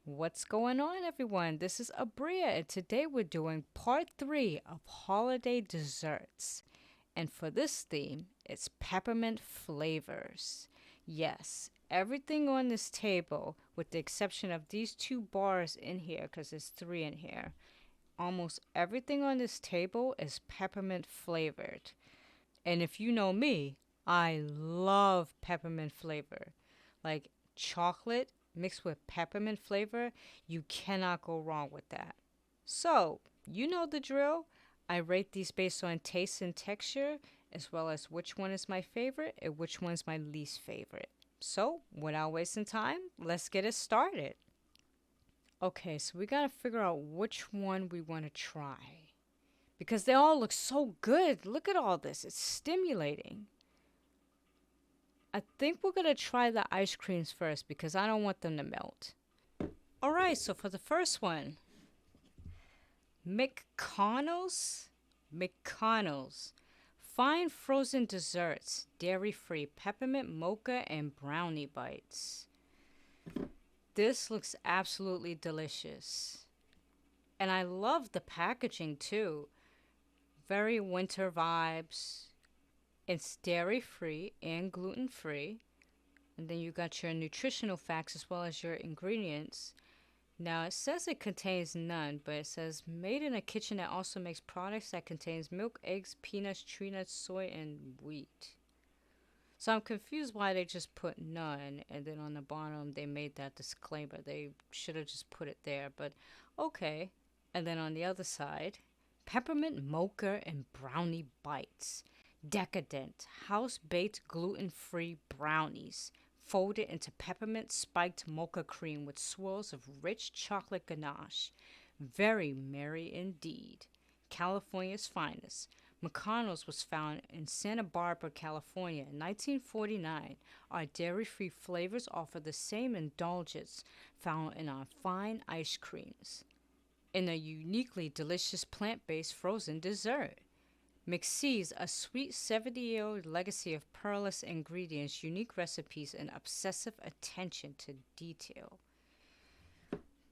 What's going on, everyone? This is Abria, and today we're doing part 3 of holiday desserts. And for this theme, it's peppermint flavors. Yes, everything on this table, with the exception of these two bars in here, because there's three in here, almost everything on this table is peppermint flavored. And if you know me, I love peppermint flavor. Like chocolate mixed with peppermint flavor, you cannot go wrong with that. So, you know the drill. I rate these based on taste and texture, as well as which one is my favorite and which one's my least favorite. So, without wasting time, let's get it started. Okay, so we gotta figure out which one we want to try. Because they all look so good. Look at all this, it's stimulating. I think we're gonna try the ice creams first because I don't want them to melt. All right, so for the first one, McConnell's, McConnell's fine frozen desserts, dairy-free peppermint mocha and brownie bites. This looks absolutely delicious. And I love the packaging too. Very winter vibes. It's dairy-free and gluten-free. And then you got your nutritional facts as well as your ingredients. Now it says it contains none, but it says made in a kitchen that also makes products that contains milk, eggs, peanuts, tree nuts, soy, and wheat. So I'm confused why they just put none, and then on the bottom they made that disclaimer. They should have just put it there, but okay. And then on the other side, peppermint mocha and brownie bites. Decadent, house-baked gluten-free brownies folded into peppermint spiked mocha cream with swirls of rich chocolate ganache. Very merry indeed. California's finest. McConnell's was found in Santa Barbara, California in 1949. Our dairy-free flavors offer the same indulgence found in our fine ice creams in a uniquely delicious plant-based frozen dessert. McSee's, a sweet 70-year-old legacy of peerless ingredients, unique recipes, and obsessive attention to detail.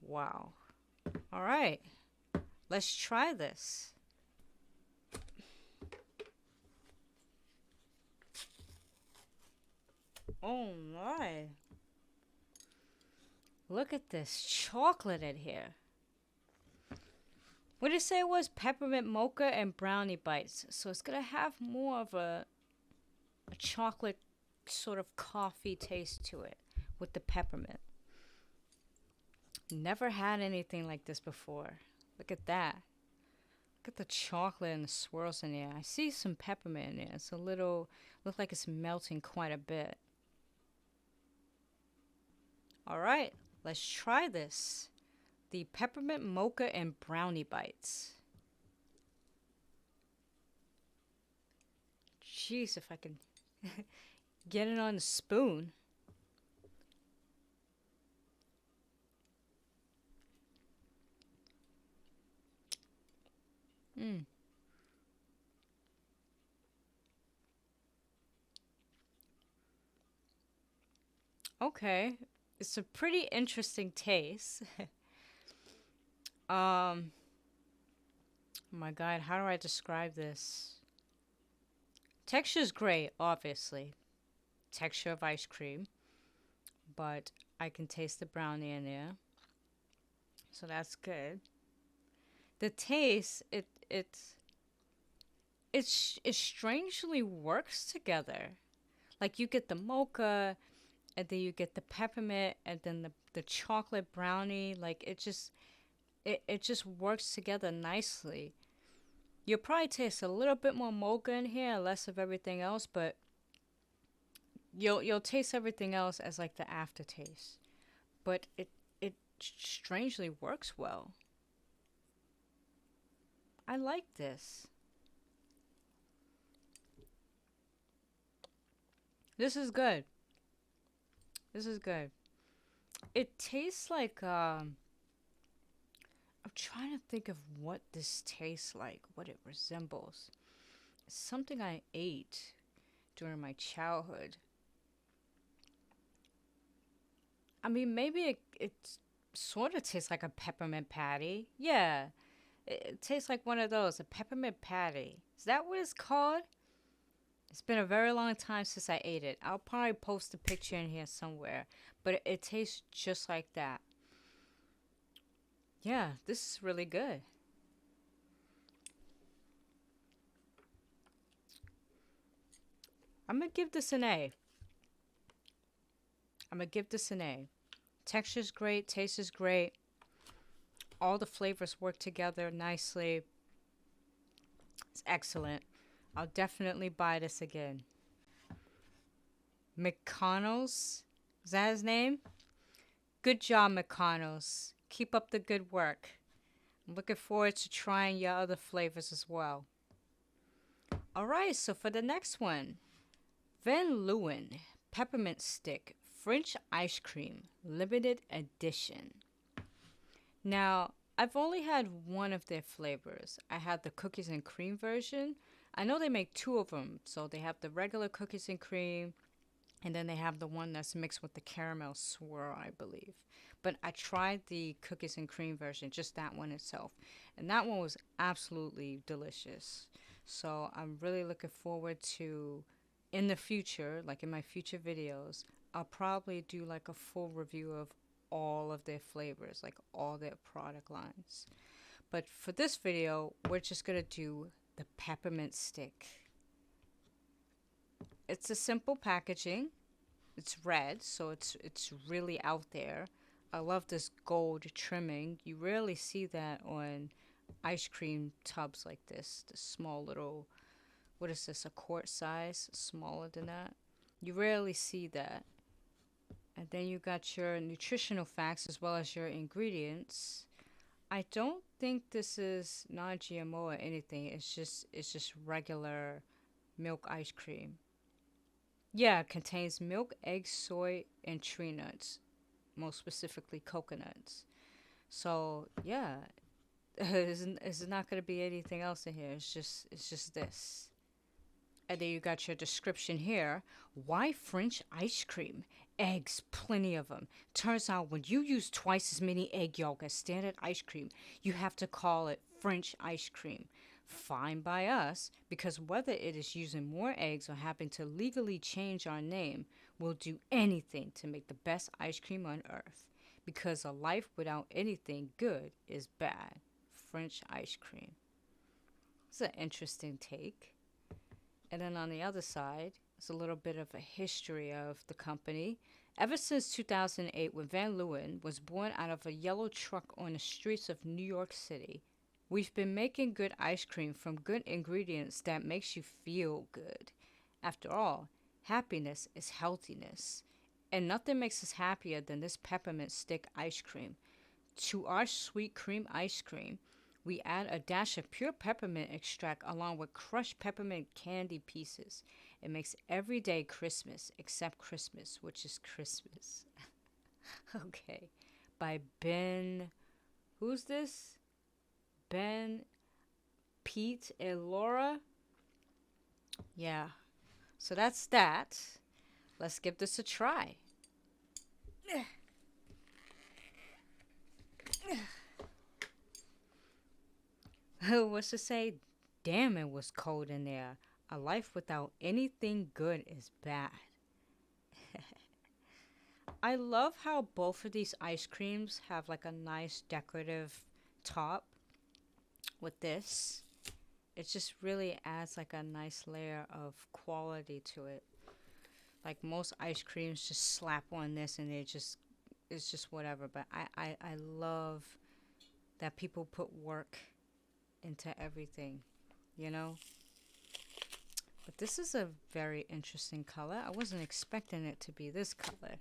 Wow. All right. Let's try this. Oh my. Look at this chocolate in here. What did it say it was? Peppermint mocha and brownie bites. So it's going to have more of a chocolate sort of coffee taste to it with the peppermint. Never had anything like this before. Look at that. Look at the chocolate and the swirls in there. I see some peppermint in there. It's a little, looks like it's melting quite a bit. All right, let's try this. The peppermint mocha and brownie bites. Jeez, if I can get it on the spoon. Mm. Okay, it's a pretty interesting taste. Oh my god, how do I describe this? Texture's great, obviously. Texture of ice cream. But I can taste the brownie in there. So that's good. The taste, it strangely works together. Like you get the mocha, and then you get the peppermint, and then the chocolate brownie. Like it just works together nicely. You'll probably taste a little bit more mocha in here, less of everything else, but you'll taste everything else as like the aftertaste. But it strangely works well. I like this. This is good. This is good. It tastes like I'm trying to think of what this tastes like, what it resembles. It's something I ate during my childhood. I mean, maybe it's sort of tastes like a peppermint patty. Yeah, it tastes like one of those, a peppermint patty. Is that what it's called? It's been a very long time since I ate it. I'll probably post a picture in here somewhere, but it tastes just like that. Yeah, this is really good. I'm gonna give this an A. I'm gonna give this an A. Texture's great, taste is great. All the flavors work together nicely. It's excellent. I'll definitely buy this again. McConnell's, is that his name? Good job, McConnell's. Keep up the good work. I'm looking forward to trying your other flavors as well. Alright, so for the next one, Van Leeuwen Peppermint Stick French Ice Cream Limited Edition. Now, I've only had one of their flavors. I had the cookies and cream version. I know they make two of them. So they have the regular cookies and cream, and then they have the one that's mixed with the caramel swirl, I believe. But I tried the cookies and cream version, just that one itself. And that one was absolutely delicious. So I'm really looking forward to, in the future, like in my future videos, I'll probably do like a full review of all of their flavors, like all their product lines. But for this video, we're just going to do the peppermint stick. It's a simple packaging. It's red, so it's really out there. I love this gold trimming. You rarely see that on ice cream tubs like this. The small little, what is this, a quart size? Smaller than that. You rarely see that. And then you got your nutritional facts as well as your ingredients. I don't think this is non-GMO or anything. It's just regular milk ice cream. Yeah, it contains milk, eggs, soy, and tree nuts, most specifically coconuts. So yeah, it's not gonna be anything else in here. It's just this. And then you got your description here. Why French ice cream? Eggs, plenty of them. Turns out when you use twice as many egg yolk as standard ice cream, you have to call it French ice cream. Fine by us, because whether it is using more eggs or having to legally change our name, we'll do anything to make the best ice cream on earth. Because a life without anything good is bad. French ice cream. It's an interesting take. And then on the other side, it's a little bit of a history of the company. Ever since 2008, when Van Leeuwen was born out of a yellow truck on the streets of New York City, we've been making good ice cream from good ingredients that makes you feel good. After all, happiness is healthiness. And nothing makes us happier than this peppermint stick ice cream. To our sweet cream ice cream, we add a dash of pure peppermint extract along with crushed peppermint candy pieces. It makes every day Christmas except Christmas, which is Christmas. Okay. By Ben. Who's this? Ben, Pete, and Laura. Yeah. So that's that. Let's give this a try. What's to say? Damn, it was cold in there. A life without anything good is bad. I love how both of these ice creams have like a nice decorative top with this. It just really adds like a nice layer of quality to it. Like most ice creams just slap on this and it's just whatever. But I love that people put work into everything, you know. But this is a very interesting color. I wasn't expecting it to be this color.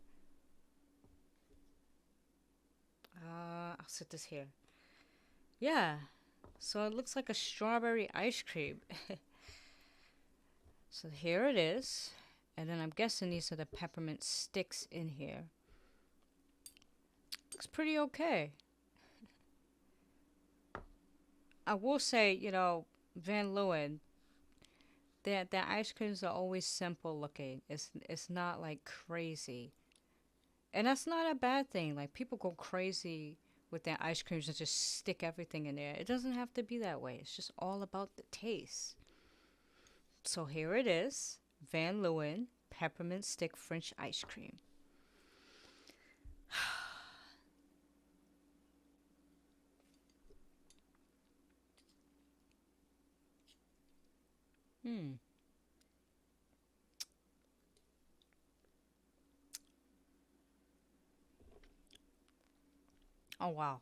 I'll set this here. Yeah, so it looks like a strawberry ice cream. So here it is. And then I'm guessing these are the peppermint sticks in here. Looks pretty okay. I will say, you know, Van Leeuwen, their ice creams are always simple looking. It's not like crazy. And that's not a bad thing. Like, people go crazy with their ice creams and just stick everything in there. It doesn't have to be that way. It's just all about the taste. So here it is, Van Leeuwen peppermint stick French ice cream. Hmm. Oh wow.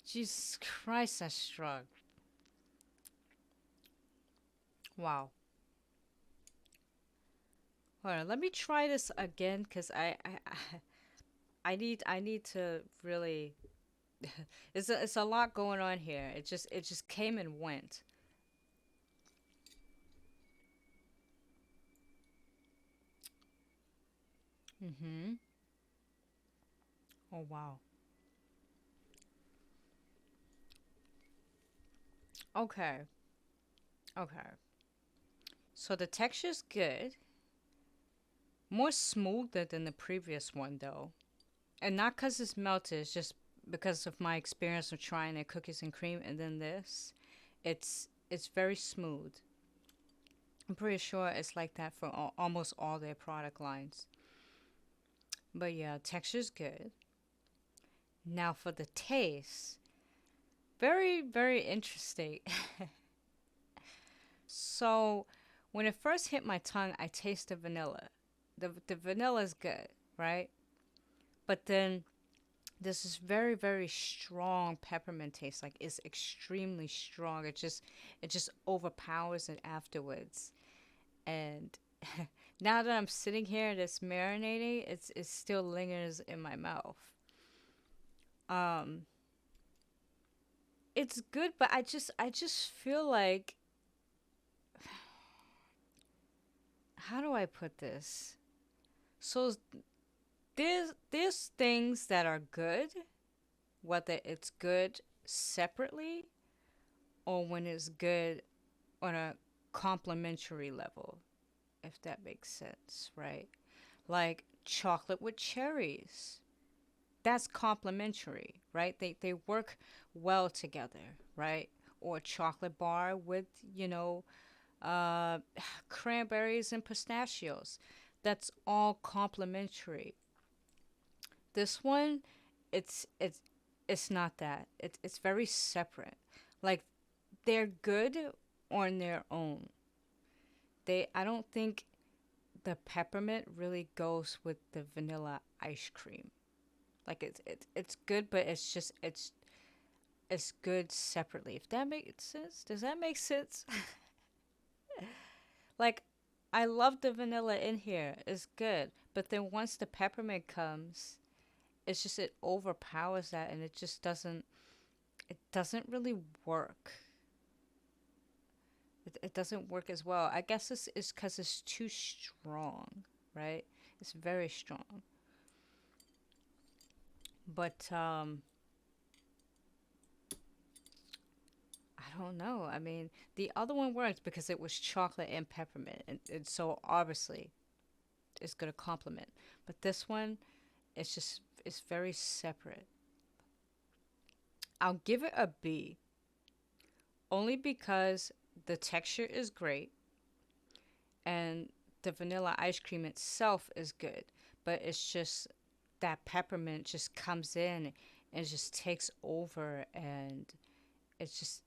Jesus Christ, that's strong. Wow. Hold on, let me try this again because I need to really. It's a lot going on here. It just came and went. Mm-hmm. Oh wow. Okay. Okay. So the texture's good. More smoother than the previous one though. And not because it's melted, it's just because of my experience of trying the cookies and cream and then this. It's very smooth. I'm pretty sure it's like that for almost all their product lines. But yeah, texture's good. Now for the taste, very very interesting. So when it first hit my tongue, I tasted vanilla. The vanilla is good, right? But then this is very very strong peppermint taste. Like, it's extremely strong. It just overpowers it afterwards. And now that I'm sitting here and it's marinating, it still lingers in my mouth. Um, it's good, but I just feel like, how do I put this? So there's things that are good, whether it's good separately or when it's good on a complementary level, if that makes sense, right? Like chocolate with cherries. That's complementary, right? They work well together, right? Or chocolate bar with, you know, uh, cranberries and pistachios. That's all complementary. This one, it's it's it's not that. It's very separate. Like, they're good on their own. I don't think the peppermint really goes with the vanilla ice cream. Like, it's good, but it's good separately. If that makes sense, does that make sense? Like, I love the vanilla in here. It's good, but then once the peppermint comes, it overpowers that, and it doesn't really work. It doesn't work as well. I guess it's because it's too strong, right? It's very strong. But I don't know. I mean, the other one worked because it was chocolate and peppermint, and so obviously it's gonna complement. But this one, it's very separate. I'll give it a B, only because the texture is great and the vanilla ice cream itself is good, but it's just that peppermint just comes in and just takes over, and it's just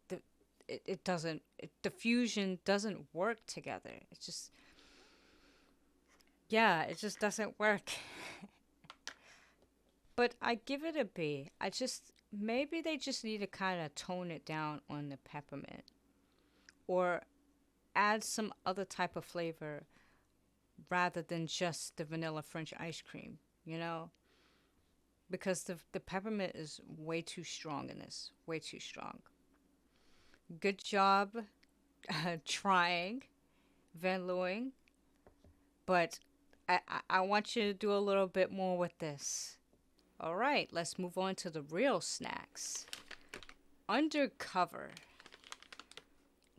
the it doesn't the fusion doesn't work together. It's just, yeah, it just doesn't work. But I give it a B. I just, maybe they just need to kind of tone it down on the peppermint, or add some other type of flavor rather than just the vanilla French ice cream, you know? Because the peppermint is way too strong in this. Way too strong. Good job trying Van Leeuwen, but I want you to do a little bit more with this. All right, let's move on to the real snacks. Undercover.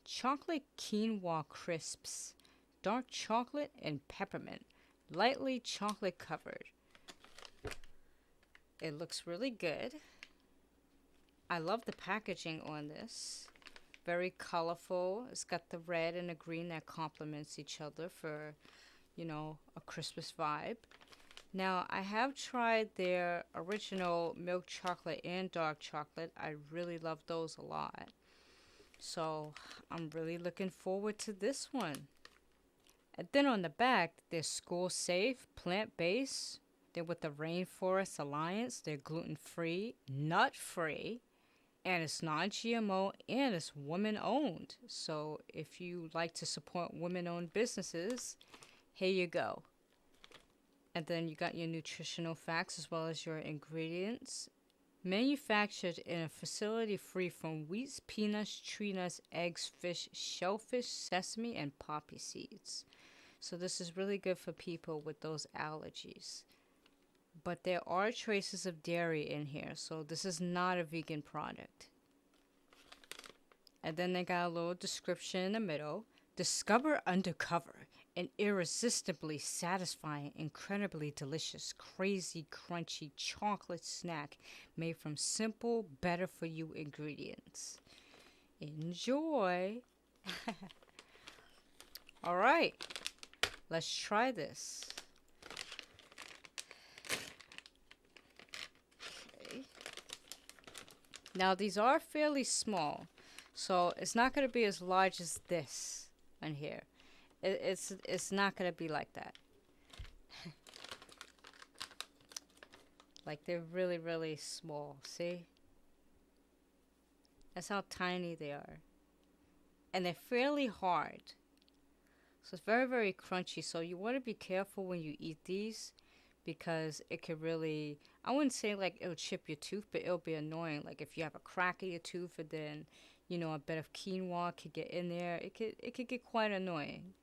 Chocolate quinoa crisps. Dark chocolate and peppermint. lightly chocolate covered. It looks really good. I love the packaging on this. Very colorful. It's got the red and the green that complements each other for, you know, a Christmas vibe. Now, I have tried their original milk chocolate and dark chocolate. I really love those a lot. So, I'm really looking forward to this one. And then on the back, they're school safe, plant based. They're with the Rainforest Alliance. They're gluten free, nut free, and it's non GMO and it's women owned. So if you like to support women owned businesses, here you go. And then you got your nutritional facts as well as your ingredients. Manufactured in a facility free from wheats, peanuts, tree nuts, eggs, fish, shellfish, sesame, and poppy seeds. So this is really good for people with those allergies. But there are traces of dairy in here, so this is not a vegan product. And then they got a little description in the middle. Discover Undercover, an irresistibly satisfying, incredibly delicious, crazy, crunchy chocolate snack made from simple, better-for-you ingredients. Enjoy! All right, let's try this. Okay. Now, these are fairly small, so it's not going to be as large as this on here. It's not going to be like that. Like, they're really, really small. See? That's how tiny they are. And they're fairly hard. So it's very, very crunchy. So you want to be careful when you eat these, because it could really, I wouldn't say like it'll chip your tooth, but it'll be annoying. Like if you have a crack in your tooth, and then, you know, a bit of quinoa could get in there. It could get quite annoying.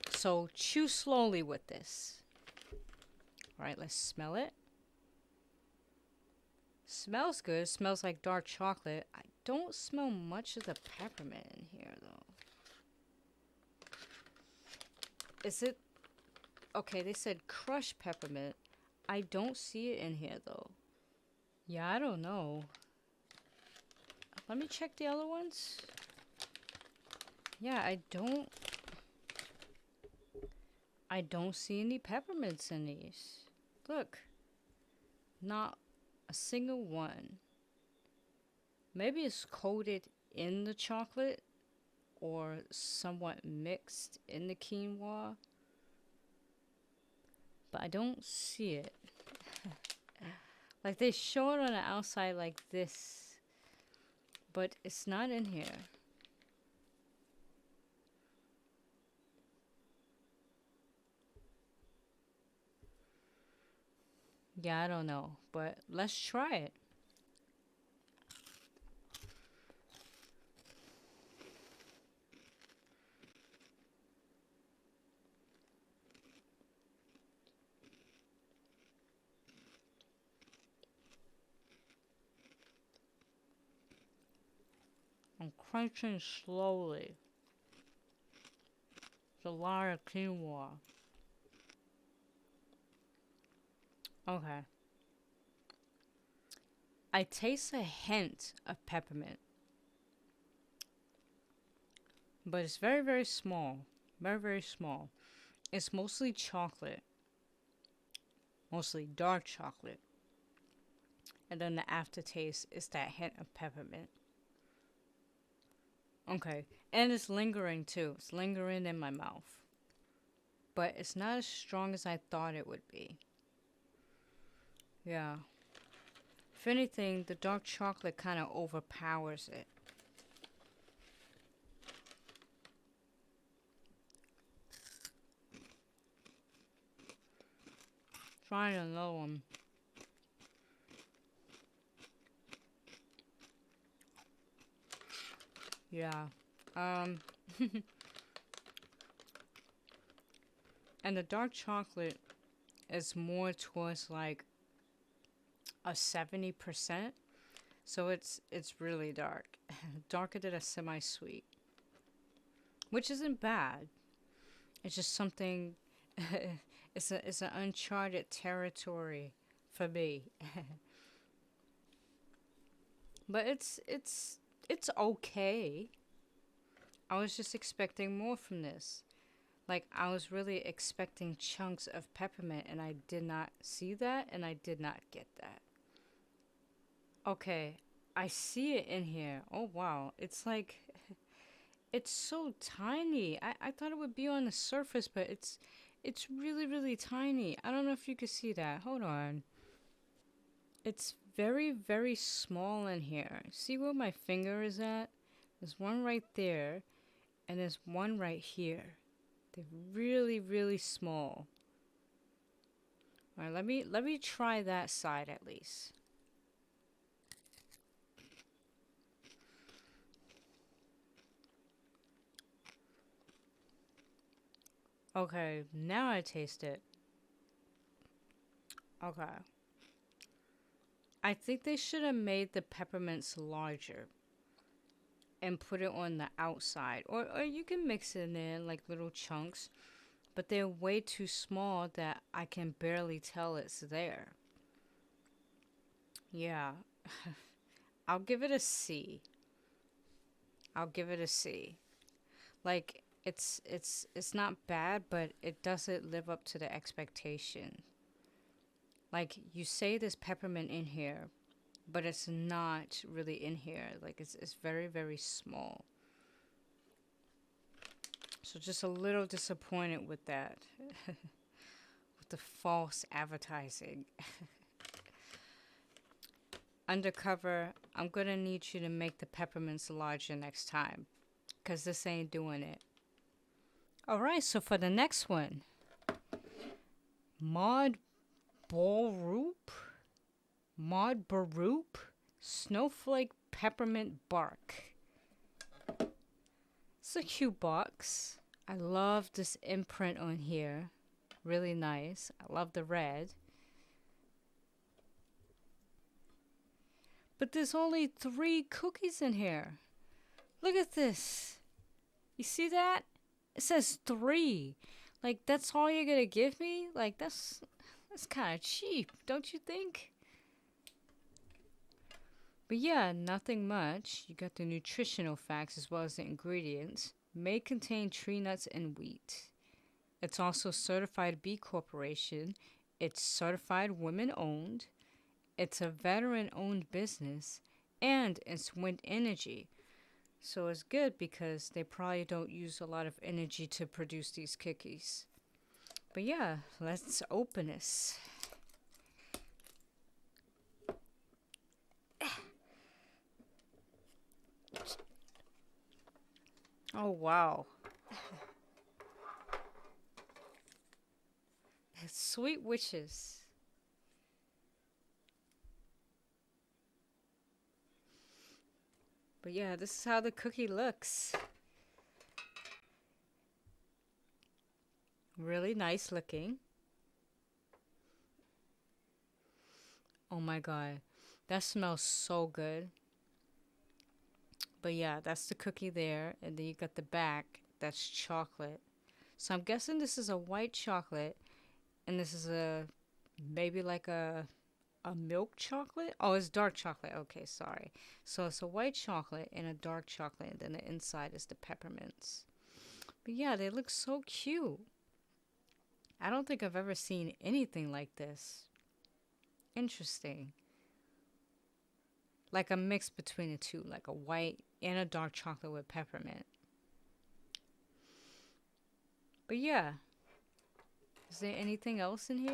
So chew slowly with this. All right, let's smell it. Smells good. Smells like dark chocolate. I don't smell much of the peppermint in here, though. Is it... Okay, they said crushed peppermint. I don't see it in here, though. Yeah, I don't know. Let me check the other ones. Yeah, I don't see any peppermints in these. Look. Not a single one. Maybe it's coated in the chocolate or somewhat mixed in the quinoa, but I don't see it. Like they show it on the outside like this, but it's not in here. Yeah, I don't know, but let's try it. I'm crunching slowly. It's a lot of quinoa. Okay. I taste a hint of peppermint. But it's very, very small. Very, very small. It's mostly chocolate. Mostly dark chocolate. And then the aftertaste is that hint of peppermint. Okay. And it's lingering too. It's lingering in my mouth. But it's not as strong as I thought it would be. Yeah. If anything, the dark chocolate kind of overpowers it. Trying another one. Yeah. And the dark chocolate is more towards like a 70%. So it's really dark. Darker than a semi-sweet. Which isn't bad. It's just something It's an uncharted territory for me. But it's okay. I was just expecting more from this. Like I was really expecting chunks of peppermint and I did not see that and I did not get that. Okay, I see it in here. Oh wow. It's like it's so tiny. I thought it would be on the surface, but it's really, really tiny. I don't know if you can see that. Hold on. It's very, very small in here. See where my finger is at? There's one right there, and there's one right here. They're really, really small. All right, let me try that side at least. Okay, now I taste it. Okay. I think they should have made the peppermints larger and put it on the outside. Or you can mix it in like little chunks, but they're way too small that I can barely tell it's there. Yeah, I'll give it a C. I'll give it a C. Like it's not bad, but it doesn't live up to the expectation. Like you say there's peppermint in here, but it's not really in here. Like it's very, very small. So just a little disappointed with that. With the false advertising. Undercover, I'm gonna need you to make the peppermints larger next time. Cause this ain't doing it. Alright, so for the next one. Mod Borup? Mod Borup? Snowflake Peppermint Bark. It's a cute box. I love this imprint on here. Really nice. I love the red. But there's only 3 cookies in here. Look at this. You see that? It says 3. Like that's all you're gonna give me? Like that's kind of cheap, don't you think? But yeah, nothing much. You got the nutritional facts as well as the ingredients. May contain tree nuts and wheat. It's also certified B Corporation. It's certified women owned. It's a veteran owned business. And it's wind energy. So it's good because they probably don't use a lot of energy to produce these cookies. But yeah, let's open this. Oh wow. Sweet witches. But yeah, this is how the cookie looks. Really nice looking. Oh my god. That smells so good. But yeah, that's the cookie there. And then you got the back. That's chocolate. So I'm guessing this is a white chocolate. And this is a maybe like a milk chocolate? Oh, it's dark chocolate. Okay, sorry. So it's a white chocolate and a dark chocolate, and then the inside is the peppermints. But yeah, they look so cute. I don't think I've ever seen anything like this. Interesting. Like a mix between the two, like a white and a dark chocolate with peppermint. But yeah, is there anything else in here?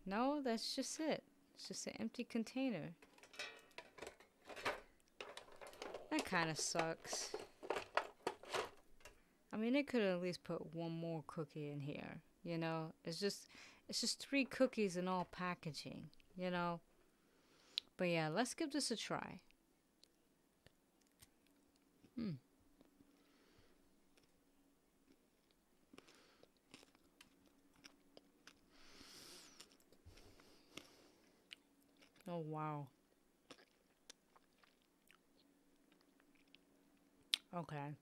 No, that's just it. It's just an empty container. That kind of sucks. I mean, they could at least put one more cookie in here. You know, it's just 3 cookies in all packaging. You know. But yeah, let's give this a try. Oh wow. Okay.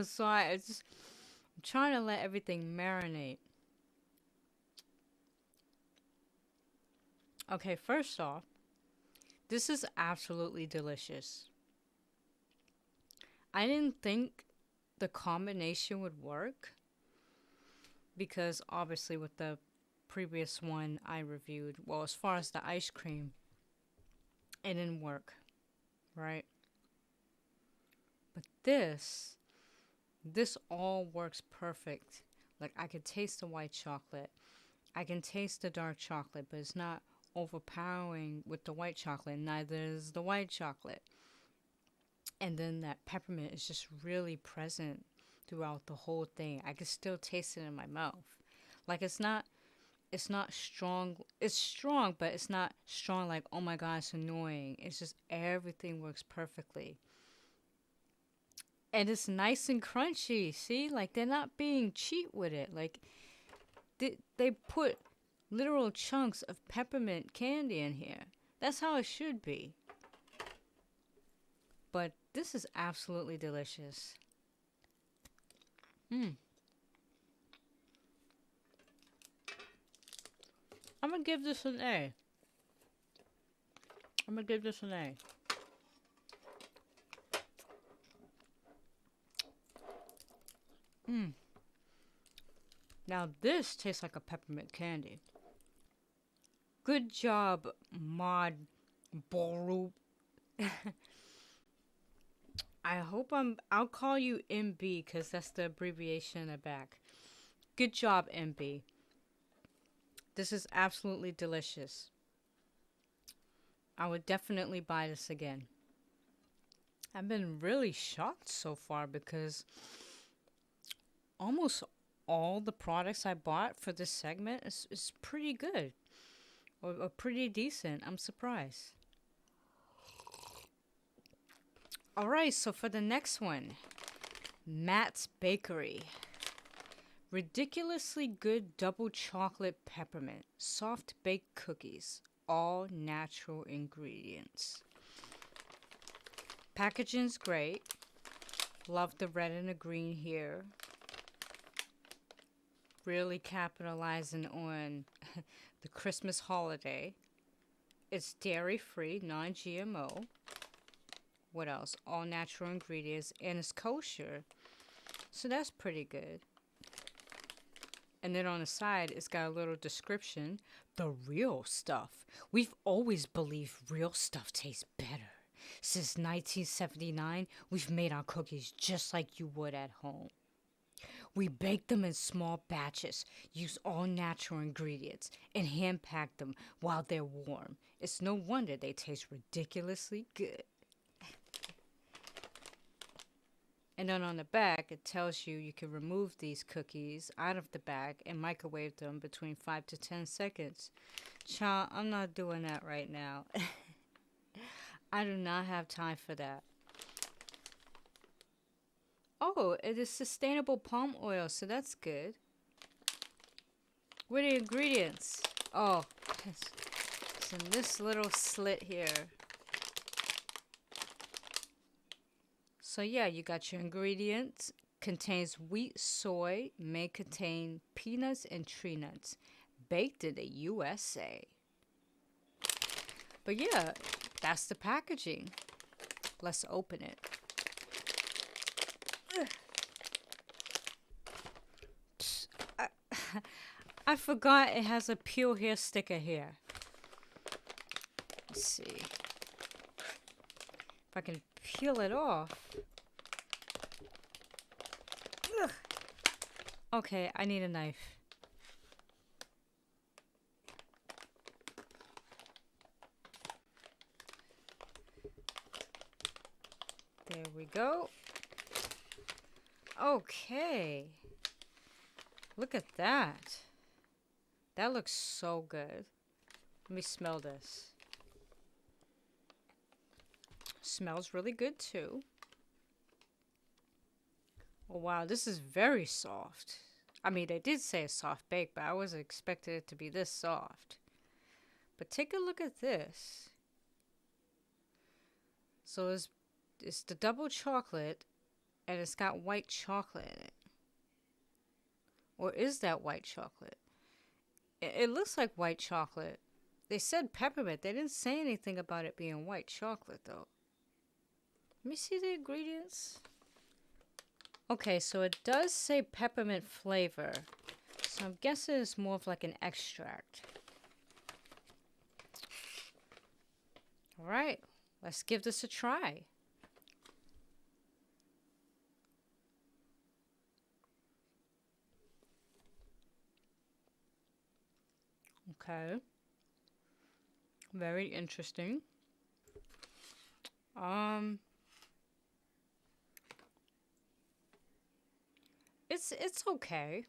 So I'm trying to let everything marinate. Okay, first off, this is absolutely delicious. I didn't think the combination would work because obviously with the previous one I reviewed, well, as far as the ice cream, it didn't work, right? But this all works perfect. Like I could taste the white chocolate. I can taste the dark chocolate, but it's not overpowering with the white chocolate. Neither is the white chocolate. And then that peppermint is just really present throughout the whole thing. I can still taste it in my mouth. Like it's not strong. It's strong, but it's not strong like, oh my god, it's annoying. It's just everything works perfectly. And it's nice and crunchy. See? Like they're not being cheap with it. Like they put literal chunks of peppermint candy in here. That's how it should be. But this is absolutely delicious. Mm. I'm gonna give this an A. I'm gonna give this an A. Mm. Now this tastes like a peppermint candy. Good job, Mod Borup. I'll call you MB because that's the abbreviation in the back. Good job, MB. This is absolutely delicious. I would definitely buy this again. I've been really shocked so far because almost all the products I bought for this segment is pretty good or pretty decent. I'm surprised. All right, so for the next one, Matt's Bakery. Ridiculously good double chocolate peppermint, soft baked cookies, all natural ingredients. Packaging's great. Love the red and the green here. Really capitalizing on the Christmas holiday. It's dairy free, non GMO. What else? All natural ingredients, and it's kosher. So that's pretty good. And then on the side, it's got a little description. The real stuff. We've always believed real stuff tastes better. Since 1979, we've made our cookies just like you would at home. We bake them in small batches, use all natural ingredients, and hand pack them while they're warm. It's no wonder they taste ridiculously good. And then on the back, it tells you can remove these cookies out of the bag and microwave them between 5 to 10 seconds. Child, I'm not doing that right now. I do not have time for that. Oh, it is sustainable palm oil, so that's good. What are the ingredients? Oh, it's in this little slit here. So yeah, you got your ingredients. Contains wheat, soy, may contain peanuts and tree nuts. Baked in the USA. But yeah, that's the packaging. Let's open it. I forgot it has a peel hair sticker here. Let's see. If I can peel it off. Ugh. Okay, I need a knife. There we go. Okay. Look at that. That looks so good. Let me smell this. Smells really good too. Oh wow, this is very soft. I mean, they did say a soft bake, but I wasn't expecting it to be this soft. But take a look at this. So it's the double chocolate, and it's got white chocolate in it. Or is that white chocolate? It looks like white chocolate. They said peppermint. They didn't say anything about it being white chocolate, though. Let me see the ingredients. Okay, so it does say peppermint flavor. So I'm guessing it's more of like an extract. Alright, let's give this a try. Okay. Very interesting. It's okay.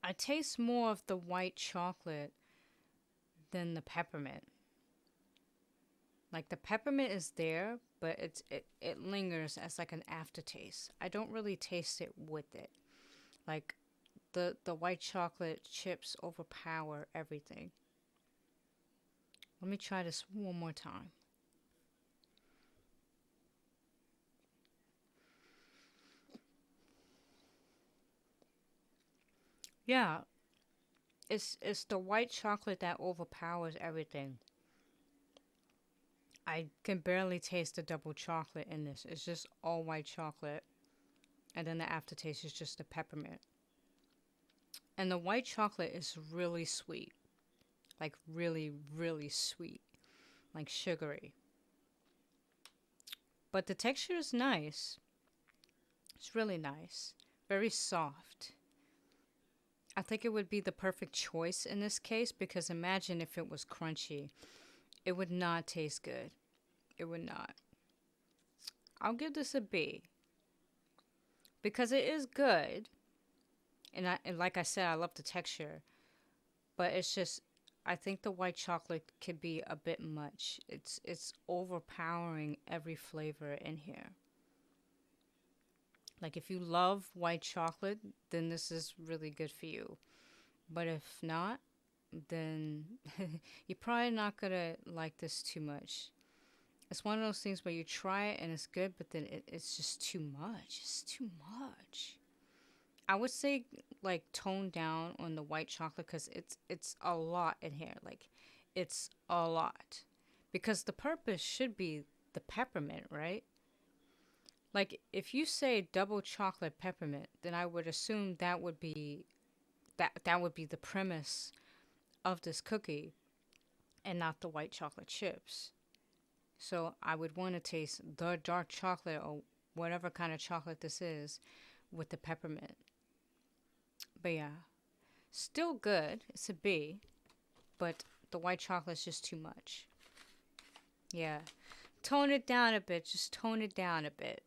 I taste more of the white chocolate than the peppermint. Like the peppermint is there, but it lingers as like an aftertaste. I don't really taste it with it. Like the white chocolate chips overpower everything. Let me try this one more time. Yeah, it's the white chocolate that overpowers everything. I can barely taste the double chocolate in this. It's just all white chocolate. And then the aftertaste is just the peppermint. And the white chocolate is really sweet. Like really, really sweet. Like sugary. But the texture is nice. It's really nice. Very soft. I think it would be the perfect choice in this case because imagine if it was crunchy. It would not taste good. It would not. I'll give this a B. Because it is good. And like I said, I love the texture. But it's just, I think the white chocolate could be a bit much. It's overpowering every flavor in here. Like if you love white chocolate, then this is really good for you. But if not, then you're probably not gonna like this too much. It's one of those things where you try it and it's good, but then it's just too much. It's too much. I would say like tone down on the white chocolate because it's a lot in here. Like it's a lot because the purpose should be the peppermint, right? Like if you say double chocolate peppermint, then I would assume that would be the premise of this cookie and not the white chocolate chips. So I would want to taste the dark chocolate or whatever kind of chocolate this is with the peppermint. But yeah, still good. It's a B, but the white chocolate is just too much. Yeah, tone it down a bit. Just tone it down a bit.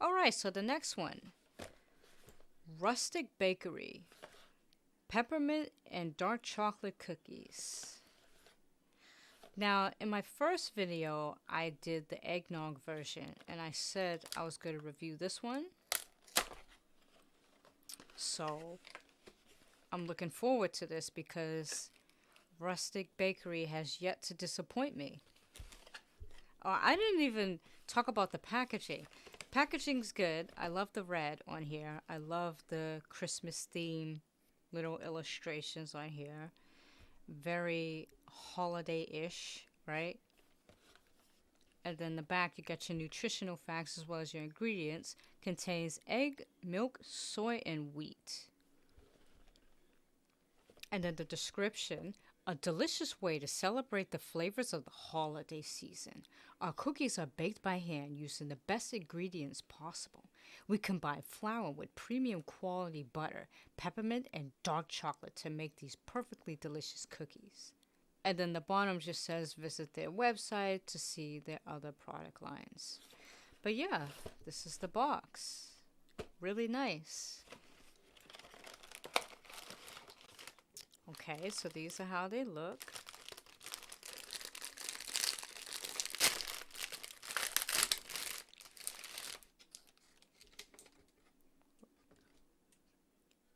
All right, so the next one, Rustic Bakery, peppermint and dark chocolate cookies. Now, in my first video, I did the eggnog version, and I said I was going to review this one. So, I'm looking forward to this because Rustic Bakery has yet to disappoint me. I didn't even talk about the packaging. Packaging's good. I love the red on here. I love the Christmas theme little illustrations on here. Very holiday-ish, right? And then the back, you got your nutritional facts as well as your ingredients. Contains egg, milk, soy, and wheat. And then the description, a delicious way to celebrate the flavors of the holiday season. Our cookies are baked by hand using the best ingredients possible. We combine flour with premium quality butter, peppermint, and dark chocolate to make these perfectly delicious cookies. And then the bottom just says visit their website to see their other product lines. But yeah, this is the box. Really nice. Okay, so these are how they look.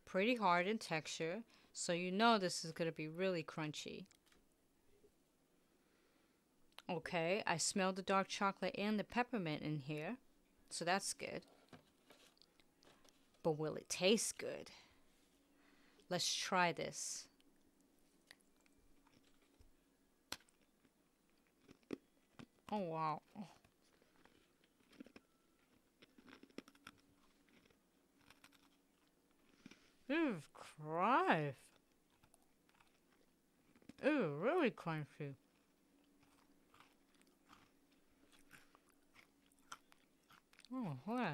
Pretty hard in texture, so you know this is going to be really crunchy. Okay, I smell the dark chocolate and the peppermint in here, so that's good. But will it taste good? Let's try this. Oh, wow. This is crunchy. It is really crunchy. Oh, what?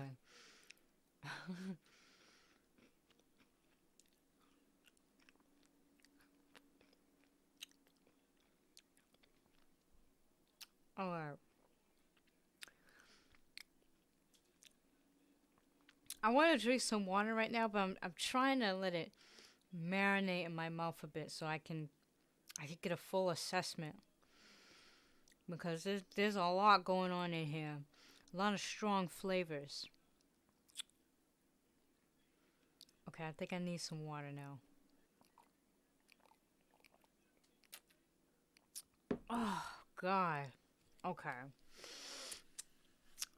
Alright. I want to drink some water right now, but I'm trying to let it marinate in my mouth a bit so I can get a full assessment, because there's a lot going on in here. A lot of strong flavors. Okay, I think I need some water now. Oh, God. Okay.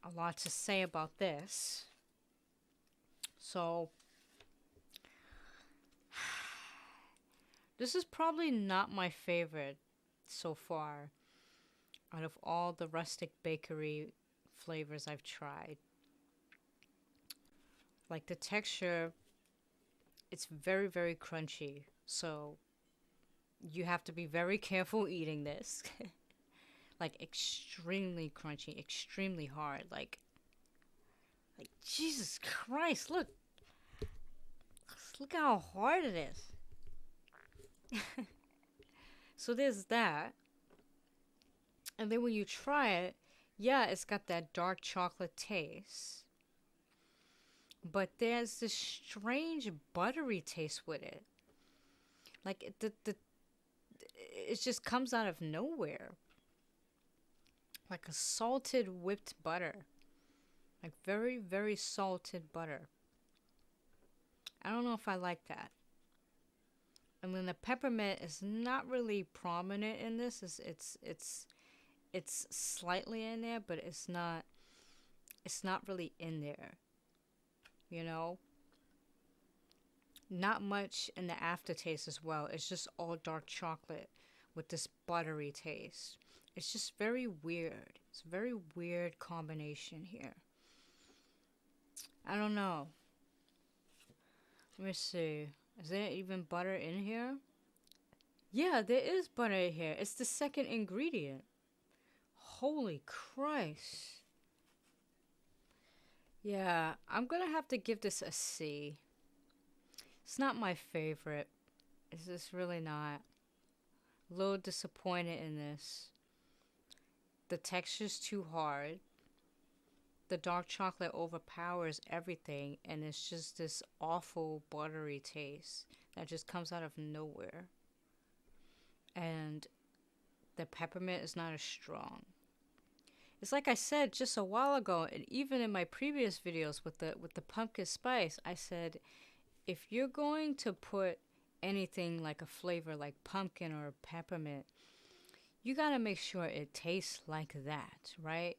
A lot to say about this. So, this is probably not my favorite so far out of all the Rustic Bakery flavors I've tried. Like, the texture, it's very, very crunchy. So, you have to be very careful eating this. Like, extremely crunchy, extremely hard. Like Jesus Christ, look how hard it is. So there's that. And then when you try it, yeah, it's got that dark chocolate taste, but there's this strange buttery taste with it. Like it just comes out of nowhere. Like a salted whipped butter. Like very, very salted butter. I don't know if I like that. And then the peppermint is not really prominent in this. It's slightly in there, but it's not really in there. You know? Not much in the aftertaste as well. It's just all dark chocolate with this buttery taste. It's just very weird. It's a very weird combination here. I don't know. Let me see. Is there even butter in here? Yeah, there is butter in here. It's the second ingredient. Holy Christ. Yeah, I'm gonna have to give this a C. It's not my favorite. It's just really not. A little disappointed in this. The texture's too hard. The dark chocolate overpowers everything, and it's just this awful buttery taste that just comes out of nowhere. And the peppermint is not as strong. It's like I said just a while ago, and even in my previous videos with the pumpkin spice, I said if you're going to put anything like a flavor like pumpkin or peppermint, you gotta make sure it tastes like that, right?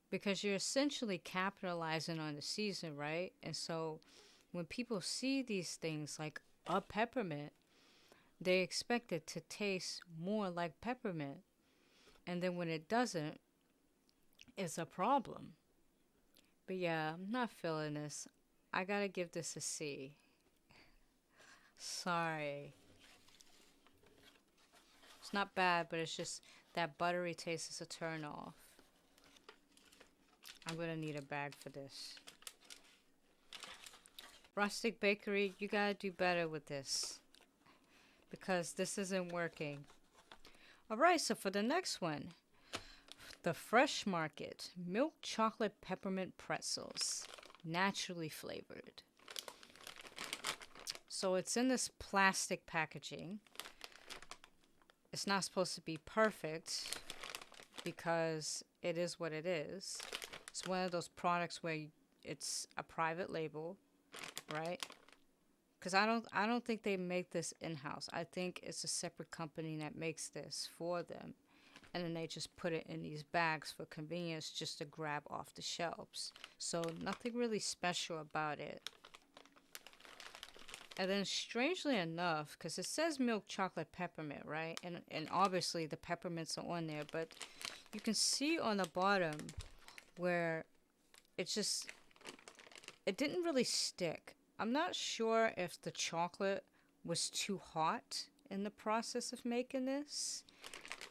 Because you're essentially capitalizing on the season, right? And so when people see these things like a peppermint, they expect it to taste more like peppermint. And then when it doesn't, it's a problem. But yeah, I'm not feeling this. I gotta give this a C. Sorry. It's not bad, but it's just that buttery taste is a turn off. I'm gonna need a bag for this. Rustic Bakery, you gotta do better with this, because this isn't working. Alright, so for the next one, the Fresh Market Milk Chocolate Peppermint Pretzels, naturally flavored. So it's in this plastic packaging. It's not supposed to be perfect because it is what it is. It's one of those products where it's a private label, right? Because I don't think they make this in-house. I think it's a separate company that makes this for them. And then they just put it in these bags for convenience just to grab off the shelves. So nothing really special about it. And then strangely enough, because it says milk chocolate peppermint, right? And obviously the peppermints are on there, but you can see on the bottom where it didn't really stick. I'm not sure if the chocolate was too hot in the process of making this.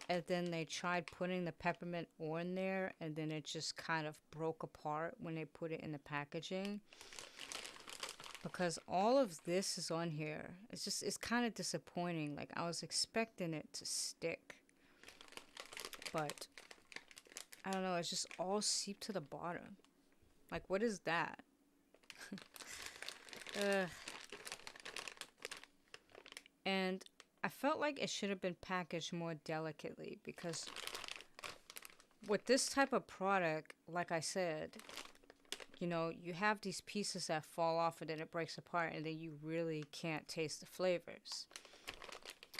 And then they tried putting the peppermint on there, and then it just kind of broke apart when they put it in the packaging. Because all of this is on here. It's kind of disappointing. Like, I was expecting it to stick. But, I don't know, it's just all seeped to the bottom. Like, what is that? And I felt like it should have been packaged more delicately, because with this type of product, like I said, you know, you have these pieces that fall off and then it breaks apart, and then you really can't taste the flavors.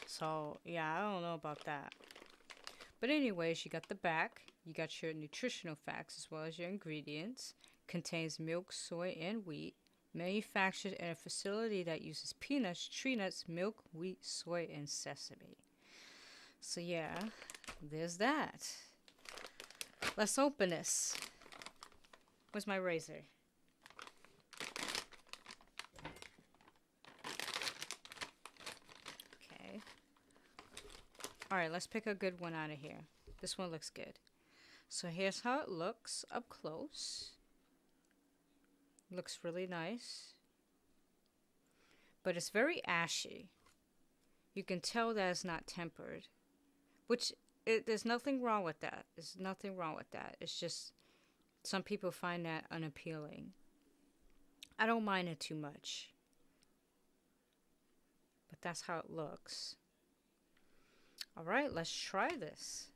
So, yeah, I don't know about that. But anyways, you got the back. You got your nutritional facts as well as your ingredients. Contains milk, soy, and wheat. Manufactured in a facility that uses peanuts, tree nuts, milk, wheat, soy, and sesame. So yeah, there's that. Let's open this. Where's my razor? Okay. Alright, let's pick a good one out of here. This one looks good. So here's how it looks up close. Looks really nice. But it's very ashy. You can tell that it's not tempered. Which, there's nothing wrong with that. There's nothing wrong with that. It's just, some people find that unappealing. I don't mind it too much. But that's how it looks. Alright, let's try this.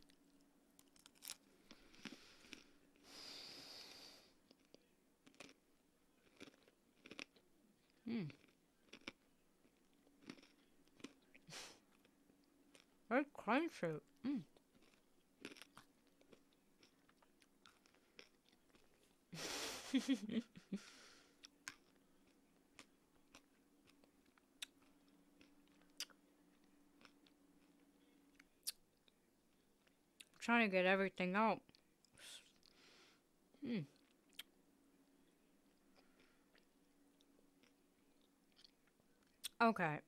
Very crunchy. Trying to get everything out. Okay.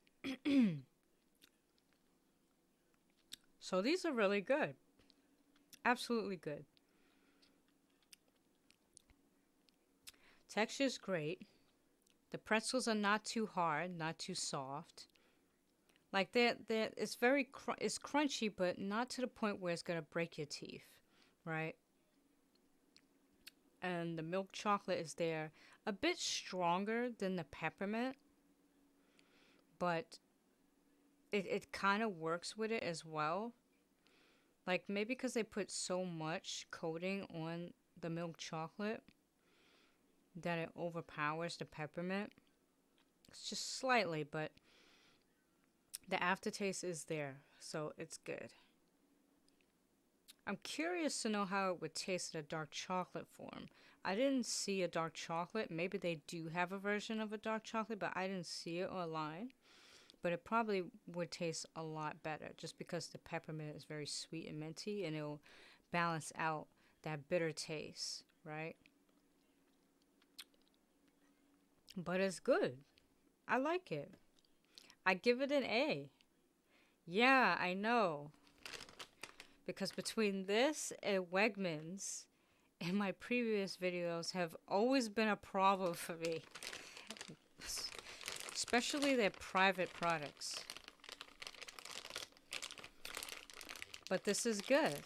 So these are really good. Absolutely good. Texture's great. The pretzels are not too hard, not too soft. Like it's it's crunchy, but not to the point where it's gonna break your teeth, right? And the milk chocolate is there, a bit stronger than the peppermint, but it kind of works with it as well. Like, maybe because they put so much coating on the milk chocolate that it overpowers the peppermint. It's just slightly, but the aftertaste is there, so it's good. I'm curious to know how it would taste in a dark chocolate form. I didn't see a dark chocolate. Maybe they do have a version of a dark chocolate, but I didn't see it online. But it probably would taste a lot better just because the peppermint is very sweet and minty, and it'll balance out that bitter taste, right? But it's good. I like it. I give it an A. Yeah, I know. Because between this and Wegmans and my previous videos have always been a problem for me. Especially their private products. But this is good.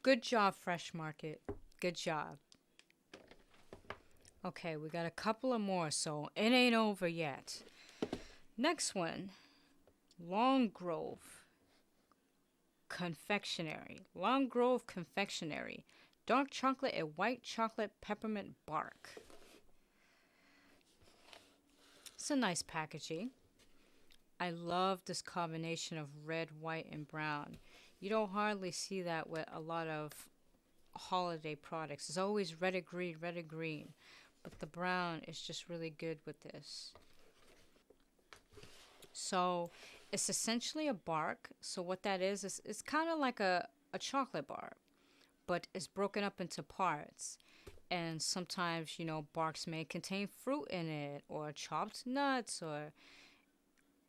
Good job, Fresh Market. Good job. Okay, we got a couple of more, so it ain't over yet. Next one. Long Grove Confectionary. Long Grove Confectionary. Dark chocolate and white chocolate peppermint bark. It's a nice packaging. I love this combination of red, white, and brown. You don't hardly see that with a lot of holiday products. It's always red or green, red or green. But the brown is just really good with this. So it's essentially a bark. So what that is it's kind of like a chocolate bar, but it's broken up into parts. And sometimes, barks may contain fruit in it or chopped nuts or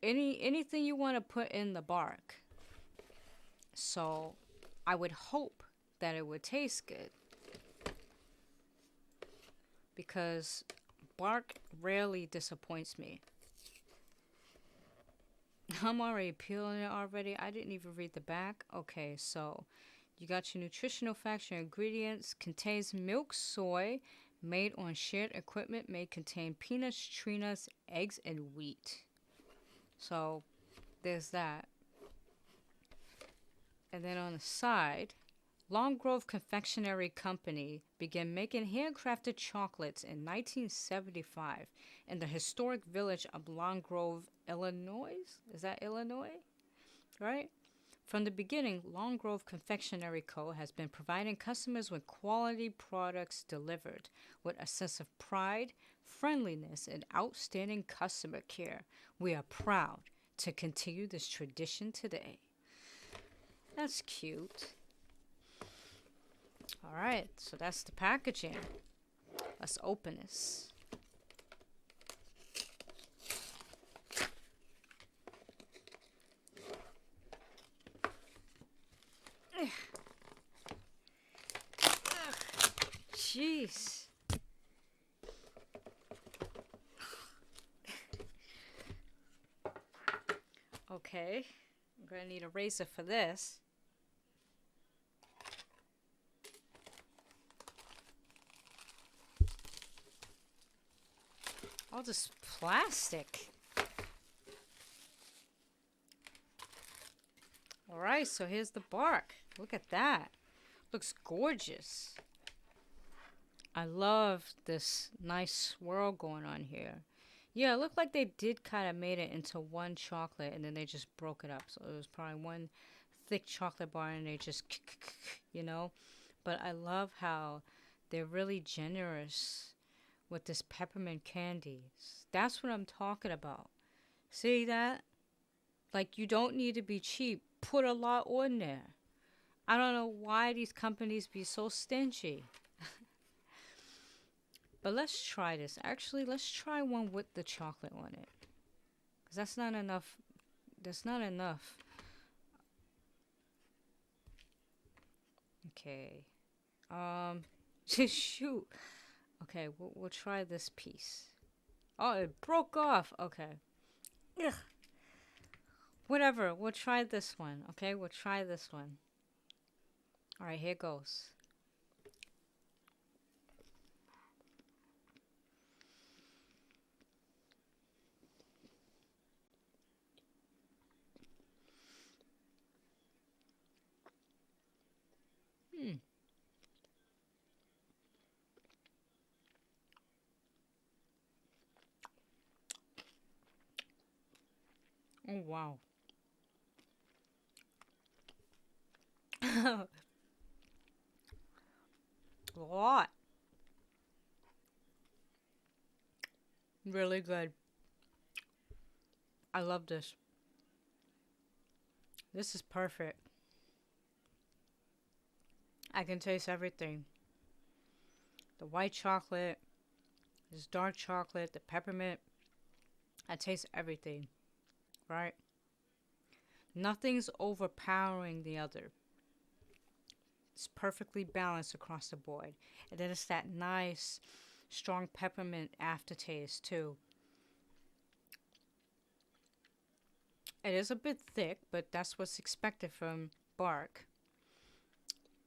anything you want to put in the bark. So I would hope that it would taste good because bark rarely disappoints me. I'm already peeling it already. I didn't even read the back. Okay, so you got your nutritional facts, your ingredients. Contains milk, soy, made on shared equipment, may contain peanuts, tree nuts, eggs, and wheat. So there's that. And then on the side, Long Grove Confectionary Company began making handcrafted chocolates in 1975 in the historic village of Long Grove, Illinois. Is that Illinois? Right? From the beginning, Long Grove Confectionary Co. has been providing customers with quality products delivered with a sense of pride, friendliness, and outstanding customer care. We are proud to continue this tradition today. That's cute. All right, so that's the packaging. Let's open this. Jeez. Okay, I'm gonna need a razor for this. All this plastic. Alright, so here's the bark. Look at that. Looks gorgeous. I love this nice swirl going on here. Yeah, it looked like they did kind of made it into one chocolate and then they just broke it up. So it was probably one thick chocolate bar and they just, But I love how they're really generous with this peppermint candies. That's what I'm talking about. See that? Like, you don't need to be cheap. Put a lot on there. I don't know why these companies be so stingy. But let's try this. Actually, let's try one with the chocolate on it. Because that's not enough. That's not enough. Okay. Shoot. Okay, we'll try this piece. Oh, it broke off. Okay. Ugh. Whatever. We'll try this one. Okay, we'll try this one. All right, here goes. Oh, wow. A lot. Really good. I love this. This is perfect. I can taste everything. The white chocolate, this dark chocolate, the peppermint. I taste everything, right? Nothing's overpowering the other. It's perfectly balanced across the board. And then it's that nice, strong peppermint aftertaste, too. It is a bit thick, but that's what's expected from bark.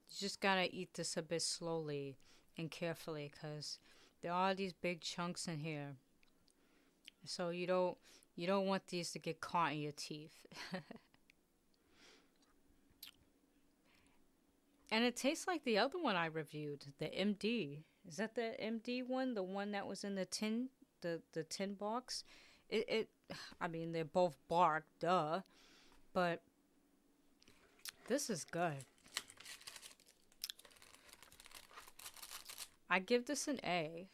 You just gotta eat this a bit slowly and carefully because there are these big chunks in here. So you don't want these to get caught in your teeth. And it tastes like the other one I reviewed, the MD. Is that the MD one? The one that was in the tin, the tin box? I mean, they're both bark, duh. But This is good. I give this an A.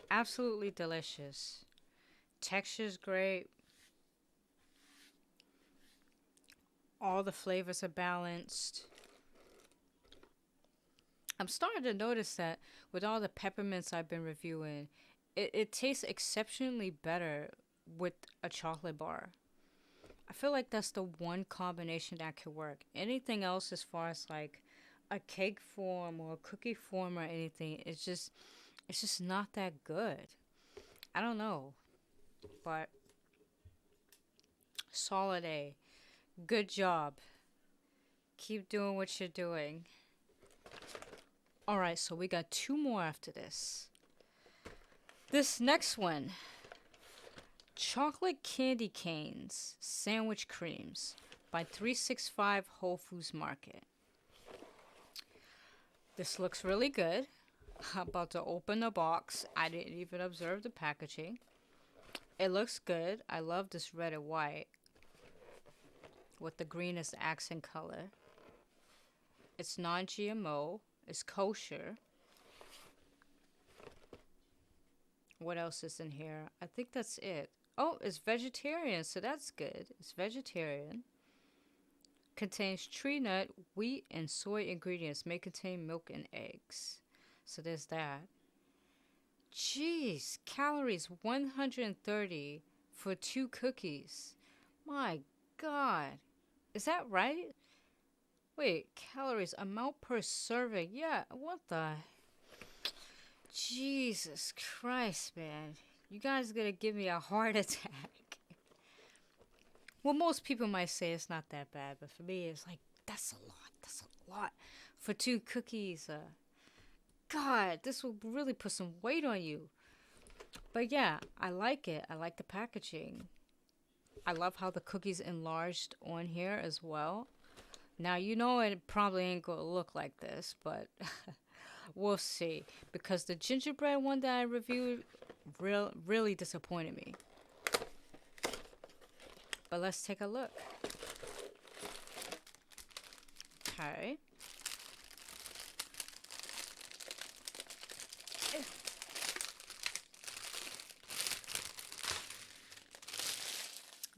Absolutely delicious. Texture's great. All the flavors are balanced. I'm starting to notice that with all the peppermints I've been reviewing, it tastes exceptionally better with a chocolate bar. I feel like that's the one combination that could work. Anything else, as far as like a cake form or a cookie form or anything, it's just not that good. I don't know, but solid A. Good job. Keep doing what you're doing. All right, so we got two more after this. This next one, chocolate candy canes sandwich creams by 365 Whole Foods Market. This looks really good. I'm about to open the box. I didn't even observe the packaging. It looks good. I love this red and white with the green as the accent color. It's non-GMO. It's kosher. What else is in here? I think that's it. Oh, it's vegetarian, so that's good. It's vegetarian. Contains tree nut, wheat, and soy ingredients. May contain milk and eggs. So there's that. Jeez, calories 130 for 2 cookies. My God. Is that right? Wait, calories, amount per serving. Yeah, what the? Jesus Christ, man. You guys are gonna give me a heart attack. Well, most people might say it's not that bad, but for me, it's like, that's a lot. That's a lot for 2 cookies. God, this will really put some weight on you. But yeah, I like it. I like the packaging. I love how the cookies enlarged on here as well. Now, you know it probably ain't going to look like this, but we'll see. Because the gingerbread one that I reviewed really disappointed me. But let's take a look. Okay.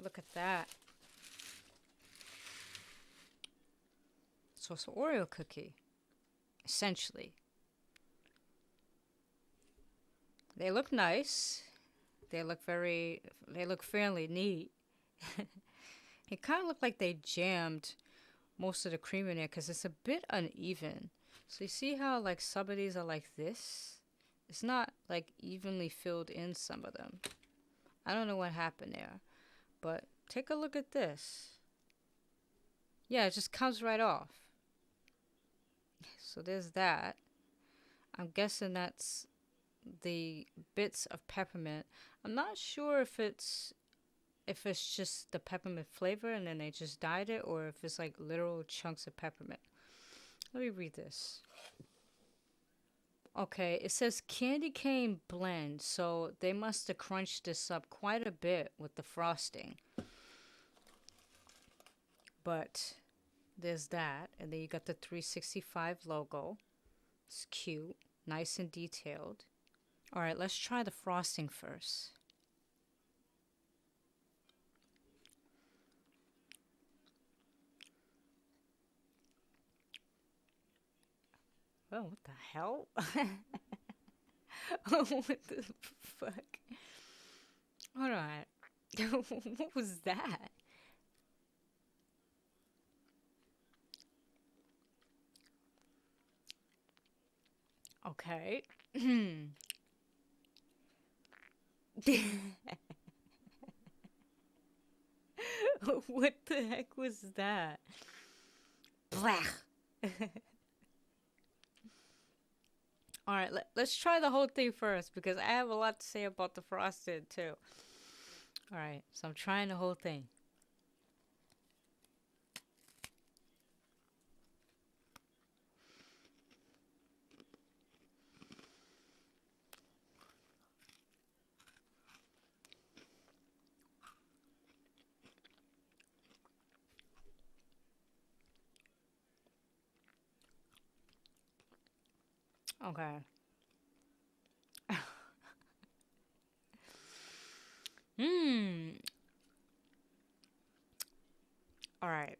Look at that. So it's an Oreo cookie, essentially. They look nice. They look fairly neat. It kind of looked like they jammed most of the cream in there because it's a bit uneven. So you see how like some of these are like this? It's not like evenly filled in some of them. I don't know what happened there. But take a look at this. Yeah, it just comes right off. So there's that. I'm guessing that's the bits of peppermint. I'm not sure if it's just the peppermint flavor and then they just dyed it, or if it's like literal chunks of peppermint. Let me read this. Okay, it says candy cane blend, so they must have crunched this up quite a bit with the frosting. But there's that, and then you got the 365 logo. It's cute, nice and detailed. All right, let's try the frosting first. Oh, what the hell? What the fuck? Hold on. What was that? Okay. What the heck was that? Blah. All right, let's try the whole thing first because I have a lot to say about the frosted too. All right, so I'm trying the whole thing. Okay. Hmm. All right.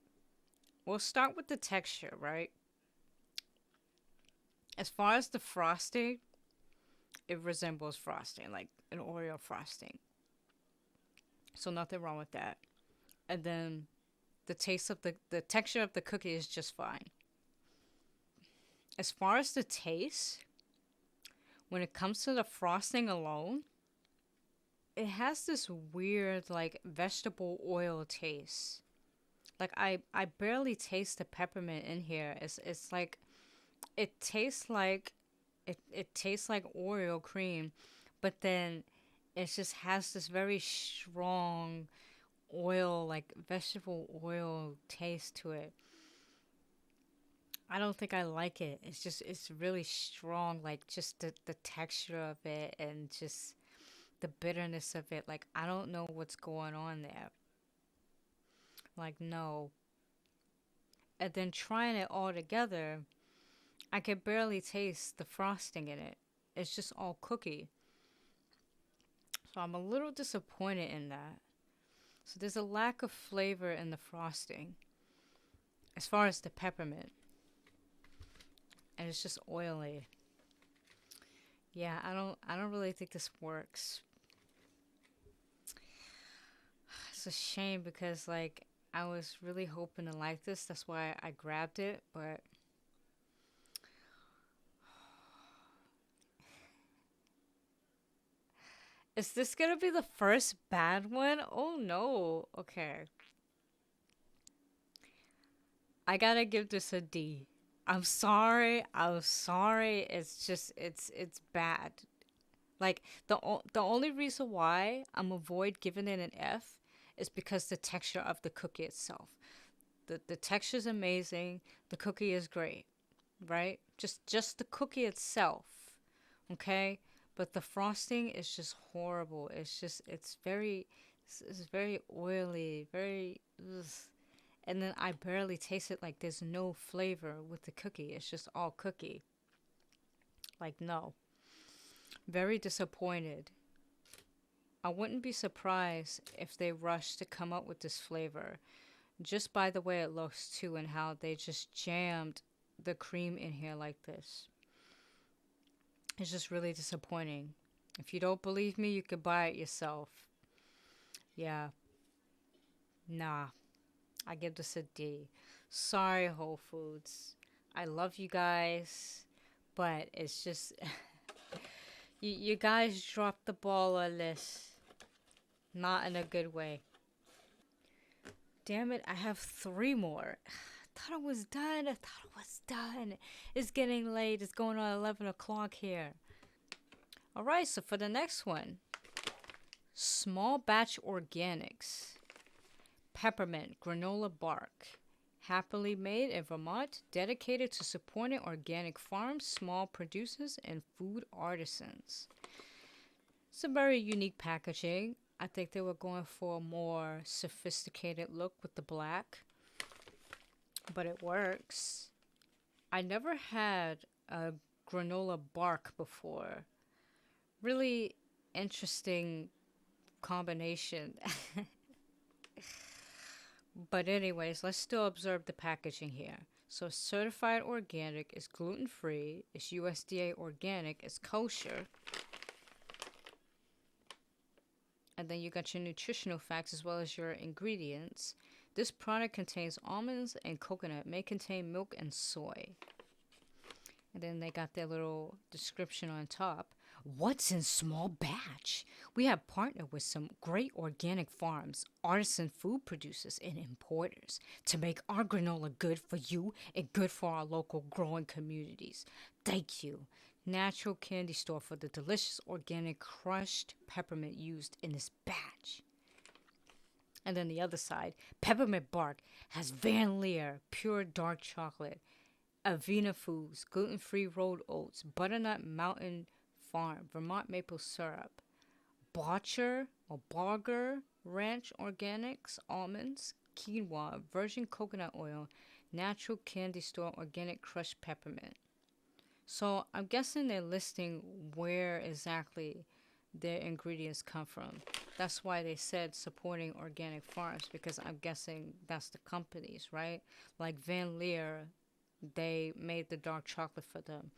We'll start with the texture, right? As far as the frosting, it resembles frosting, like an Oreo frosting. So nothing wrong with that. And then the taste of the texture of the cookie is just fine. As far as the taste, when it comes to the frosting alone, it has this weird like vegetable oil taste. Like I barely taste the peppermint in here. It's like it tastes like it tastes like Oreo cream, but then it just has this very strong oil, like vegetable oil taste to it. I don't think I like it. It's really strong, like just the texture of it and just the bitterness of it. Like I don't know what's going on there. Like no. And then trying it all together, I could barely taste the frosting in it. It's just all cookie. So I'm a little disappointed in that. So there's a lack of flavor in the frosting as far as the peppermint. And it's just oily. Yeah, I don't really think this works. It's a shame because like I was really hoping to like this. That's why I grabbed it, but is this gonna be the first bad one? Oh no. Okay. I gotta give this a D. I'm sorry. I'm sorry. It's just it's bad. Like the only reason why I'm avoid giving it an F is because the texture of the cookie itself. The texture is amazing. The cookie is great, right? Just the cookie itself, okay? But the frosting is just horrible. It's very oily, very ugh. And then I barely taste it. Like there's no flavor with the cookie. It's just all cookie. Like no. Very disappointed. I wouldn't be surprised if they rushed to come up with this flavor just by the way it looks too and how they just jammed the cream in here like this. It's just really disappointing. If you don't believe me, you could buy it yourself. Yeah, nah, I give this a D. Sorry, Whole Foods. I love you guys, but it's just you guys dropped the ball on this. Not in a good way. Damn it, I have three more. I thought it was done. I thought it was done. It's getting late. It's going on 11 o'clock here. All right, so for the next one, small batch organics, peppermint granola bark, happily made in Vermont, dedicated to supporting organic farms, small producers, and food artisans. It's a very unique packaging. I think they were going for a more sophisticated look with the black, but it works. I never had a granola bark before. Really interesting combination. But anyways, let's still observe the packaging here. So certified organic is gluten free, it's USDA organic, it's kosher. And then you got your nutritional facts as well as your ingredients. This product contains almonds and coconut, may contain milk and soy. And then they got their little description on top. What's in small batch? We have partnered with some great organic farms, artisan food producers, and importers to make our granola good for you and good for our local growing communities. Thank you. Natural Candy Store for the delicious organic crushed peppermint used in this batch. And then the other side, peppermint bark has Van Leer pure dark chocolate, Avena Foods gluten-free rolled oats, butternut mountain farm Vermont maple syrup, Botcher or Barger Ranch Organics almonds, quinoa, virgin coconut oil, Natural Candy Store organic crushed peppermint. So I'm guessing they're listing where exactly their ingredients come from. That's why they said supporting organic farms, because I'm guessing that's the companies, right? Like Van Leer, they made the dark chocolate for them.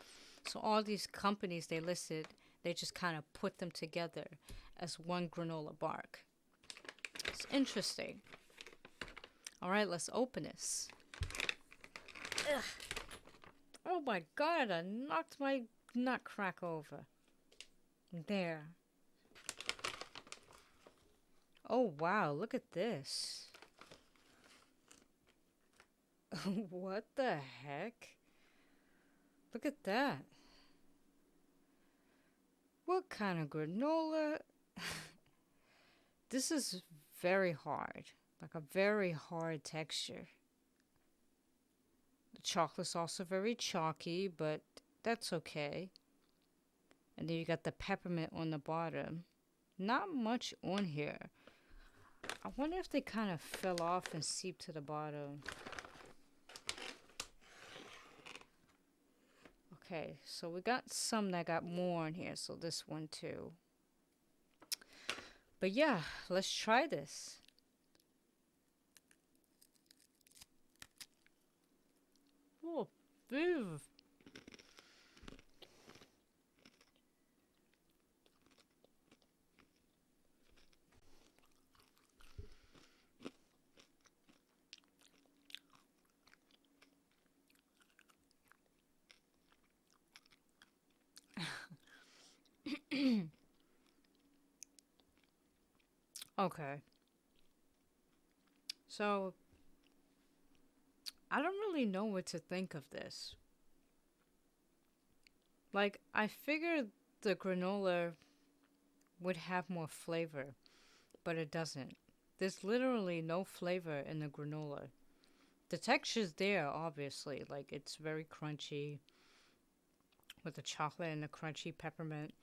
So all these companies they listed, they just kind of put them together as one granola bark. It's interesting. All right, let's open this. Ugh. Oh my god, I knocked my nutcracker over. There. Oh wow, look at this. What the heck? Look at that. What kind of granola? This is very hard. Like a very hard texture. The chocolate's also very chalky, but that's okay. And then you got the peppermint on the bottom. Not much on here. I wonder if they kind of fell off and seeped to the bottom. Okay, so we got some that got more in here, so this one too. But yeah, let's try this. Oh, ew. Okay. So, I don't really know what to think of this. Like, I figured the granola would have more flavor, but it doesn't. There's literally no flavor in the granola. The texture's there, obviously. Like, it's very crunchy with the chocolate and the crunchy peppermint,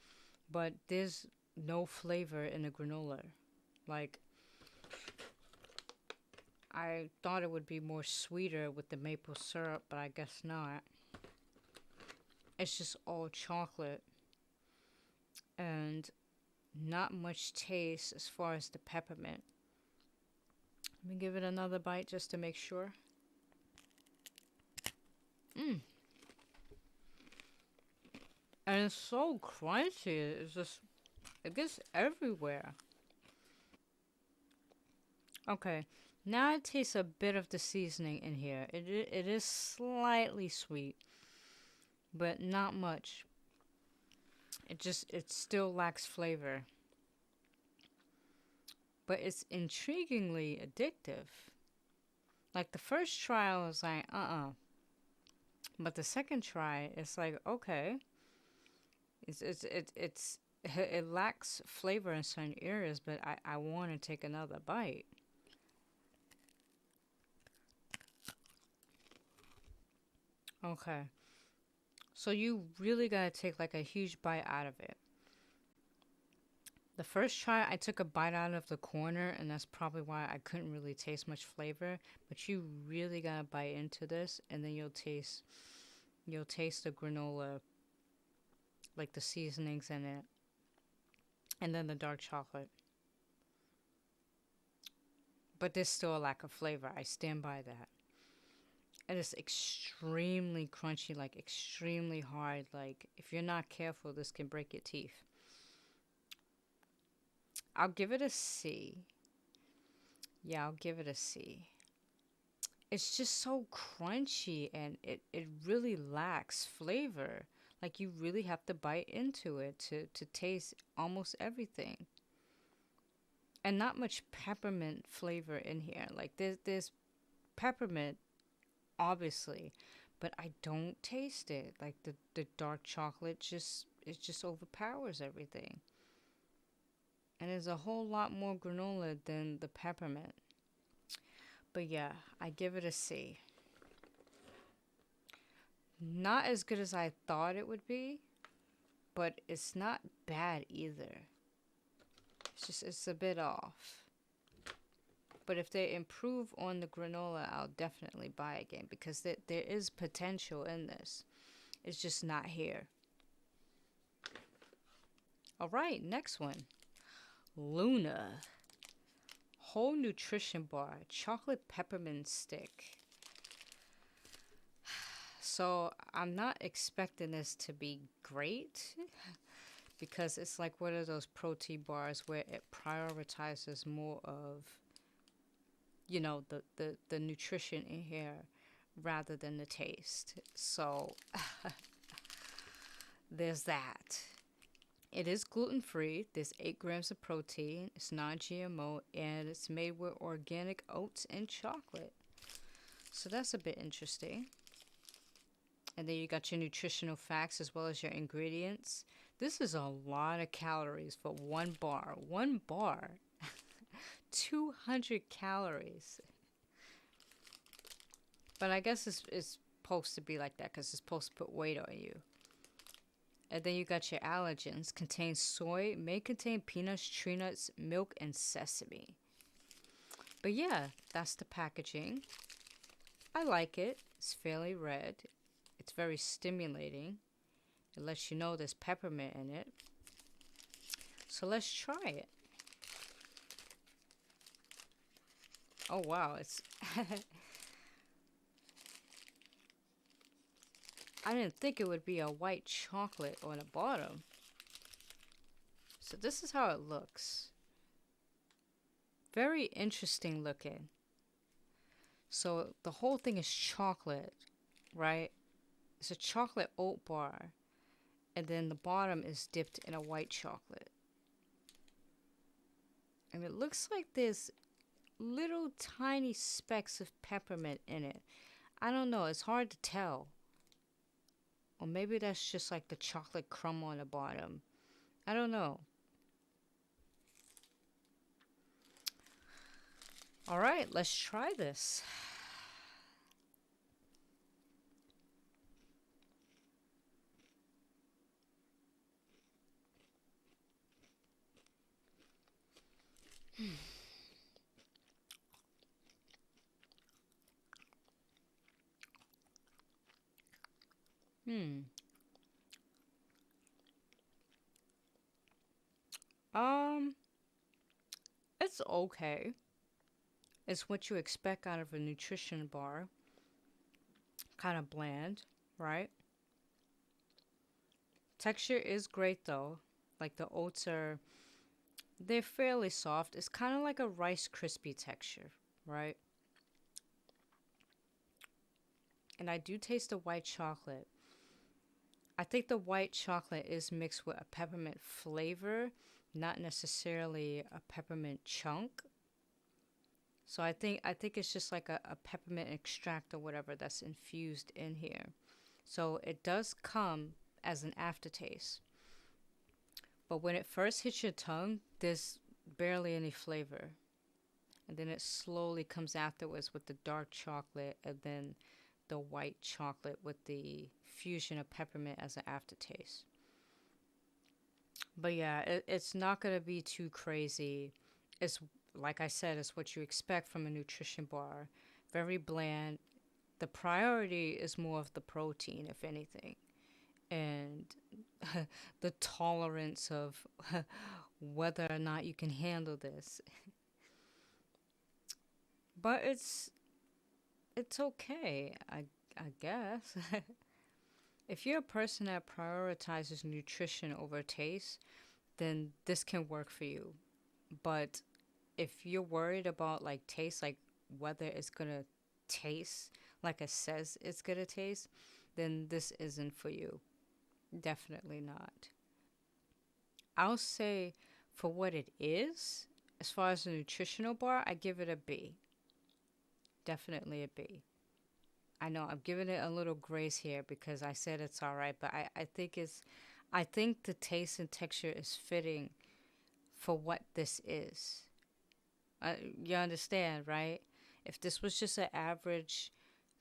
but there's no flavor in the granola. Like, I thought it would be more sweeter with the maple syrup, but I guess not. It's just all chocolate and not much taste as far as the peppermint. Let me give it another bite just to make sure. Mmm. And it's so crunchy. It's just, it gets everywhere. Okay, now I taste a bit of the seasoning in here. It is slightly sweet, but not much. It still lacks flavor. But it's intriguingly addictive. Like the first try, I was like, But the second try, it's like, okay, it lacks flavor in certain areas, but I want to take another bite. Okay. So you really gotta take like a huge bite out of it. The first try, I took a bite out of the corner, and that's probably why I couldn't really taste much flavor. But you really gotta bite into this, and then you'll taste the granola, like the seasonings in it, and then the dark chocolate. But there's still a lack of flavor. I stand by that. It is extremely crunchy, like extremely hard. Like if you're not careful, this can break your teeth. I'll give it a C. Yeah, I'll give it a C. It's just so crunchy and it really lacks flavor. Like you really have to bite into it to taste almost everything. And not much peppermint flavor in here. Like there's peppermint obviously, but I don't taste it. Like the dark chocolate just overpowers everything. And there's a whole lot more granola than the peppermint. But yeah, I give it a C. Not as good as I thought it would be, but it's not bad either. It's a bit off. But if they improve on the granola, I'll definitely buy again because there is potential in this. It's just not here. All right, next one. Luna. Whole nutrition bar, chocolate peppermint stick. So I'm not expecting this to be great because it's like one of those protein bars where it prioritizes more of, you know, the nutrition in here rather than the taste. So there's that. It is gluten-free. There's 8 grams of protein. It's non-GMO, and it's made with organic oats and chocolate. So that's a bit interesting. And then you got your nutritional facts as well as your ingredients. This is a lot of calories for one bar. One bar. 200 calories. But I guess it's supposed to be like that because it's supposed to put weight on you. And then you got your allergens. Contains soy, may contain peanuts, tree nuts, milk, and sesame. But yeah, that's the packaging. I like it. It's fairly red. It's very stimulating. It lets you know there's peppermint in it. So let's try it. Oh wow, it's I didn't think it would be a white chocolate on the bottom. So this is how it looks. Very interesting looking. So the whole thing is chocolate, right? It's a chocolate oat bar. And then the bottom is dipped in a white chocolate. And it looks like there's little tiny specks of peppermint in it. I don't know. It's hard to tell. Or maybe that's just like the chocolate crumb on the bottom. I don't know. All right, let's try this. Hmm. Um, it's okay. It's what you expect out of a nutrition bar. Kind of bland, right? Texture is great though. Like the oats they're fairly soft. It's kind of like a Rice Krispie texture, right? And I do taste the white chocolate. I think the white chocolate is mixed with a peppermint flavor, not necessarily a peppermint chunk. So I think it's just like a peppermint extract or whatever that's infused in here. So it does come as an aftertaste. But when it first hits your tongue, there's barely any flavor. And then it slowly comes afterwards with the dark chocolate and then the white chocolate with the fusion of peppermint as an aftertaste. But yeah, it's not going to be too crazy. It's like I said, it's what you expect from a nutrition bar. Very bland. The priority is more of the protein, if anything, and the tolerance of whether or not you can handle this. But it's okay, I guess. If you're a person that prioritizes nutrition over taste, then this can work for you. But if you're worried about like taste, like whether it's gonna taste like it says it's gonna taste, then this isn't for you. Definitely not. I'll say for what it is, as far as a nutritional bar, I give it a B. Definitely a B. I know I'm giving it a little grace here because I said it's all right, but I think the taste and texture is fitting for what this is. You understand, right? If this was just an average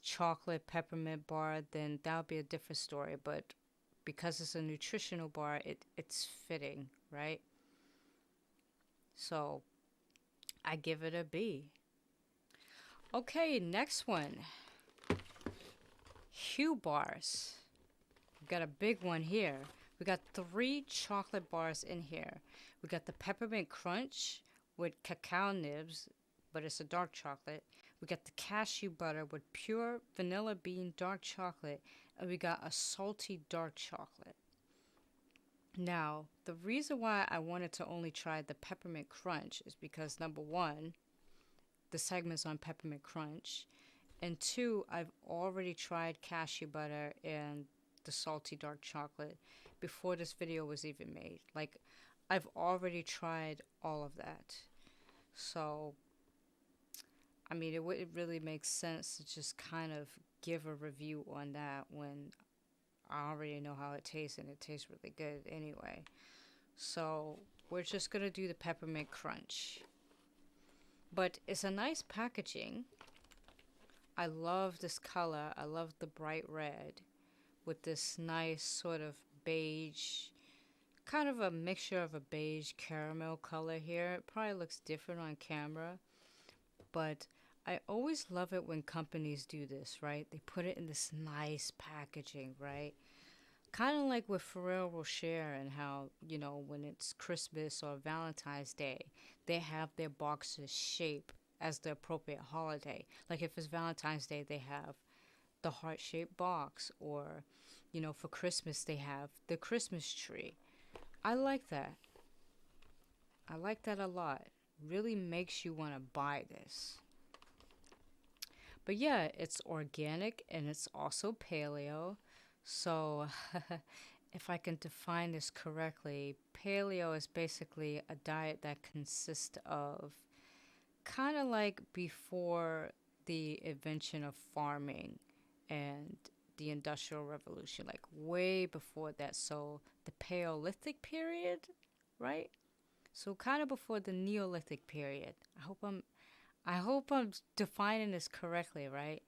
chocolate peppermint bar, then that would be a different story. But because it's a nutritional bar, it's fitting, right? So I give it a B. Okay, next one. Hue bars. got a big one here. We got 3 chocolate bars in here. We got the peppermint crunch with cacao nibs, but it's a dark chocolate. We got the cashew butter with pure vanilla bean dark chocolate, and we got a salty dark chocolate. Now, the reason why I wanted to only try the peppermint crunch is because number 1, the segment's on peppermint crunch, and 2, I've already tried cashew butter and the salty dark chocolate before this video was even made. Like, I've already tried all of that. So, I mean, it wouldn't really make sense to just kind of give a review on that when I already know how it tastes, and it tastes really good anyway. So, we're just going to do the peppermint crunch. But it's a nice packaging. I love this color. I love the bright red with this nice sort of beige, kind of a mixture of a beige caramel color here. It probably looks different on camera, but I always love it when companies do this, right? They put it in this nice packaging, right? Kind of like with Ferrero Rocher and how, you know, when it's Christmas or Valentine's Day, they have their boxes shaped as the appropriate holiday. Like if it's Valentine's Day, they have the heart-shaped box, or, you know, for Christmas, they have the Christmas tree. I like that. I like that a lot. Really makes you want to buy this. But yeah, it's organic and it's also paleo. So if I can define this correctly, paleo is basically a diet that consists of kind of like before the invention of farming and the Industrial Revolution, like way before that. So the Paleolithic period, right? So kind of before the Neolithic period. I hope I'm defining this correctly, right?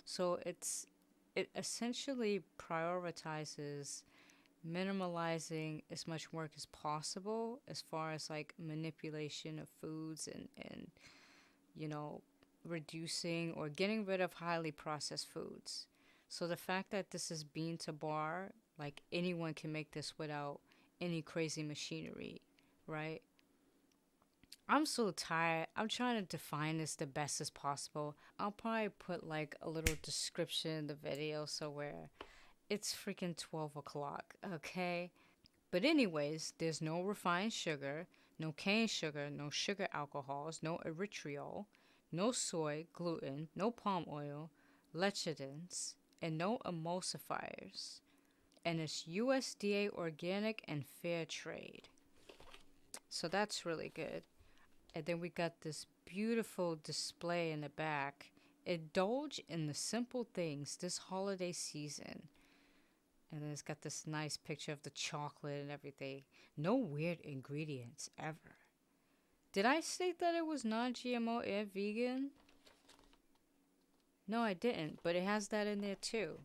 So it essentially prioritizes minimalizing as much work as possible as far as like manipulation of foods and you know, reducing or getting rid of highly processed foods. So the fact that this is bean to bar, like anyone can make this without any crazy machinery, right? I'm so tired. I'm trying to define this the best as possible. I'll probably put like a little description in the video somewhere. It's freaking 12 o'clock, okay? But anyways, there's no refined sugar, no cane sugar, no sugar alcohols, no erythritol, no soy, gluten, no palm oil, lecithins, and no emulsifiers. And it's USDA organic and fair trade. So that's really good. And then we got this beautiful display in the back. Indulge in the simple things this holiday season. And then it's got this nice picture of the chocolate and everything. No weird ingredients ever. Did I state that it was non-GMO and vegan? No, I didn't, but it has that in there too.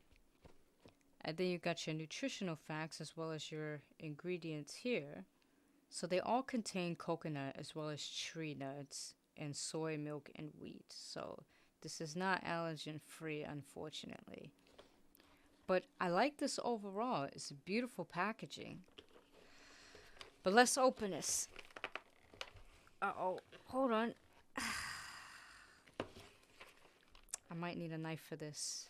And then you got your nutritional facts as well as your ingredients here. So they all contain coconut as well as tree nuts and soy milk and wheat. So this is not allergen free, unfortunately. But I like this overall. It's a beautiful packaging. But let's open this. Uh-oh, hold on. I might need a knife for this.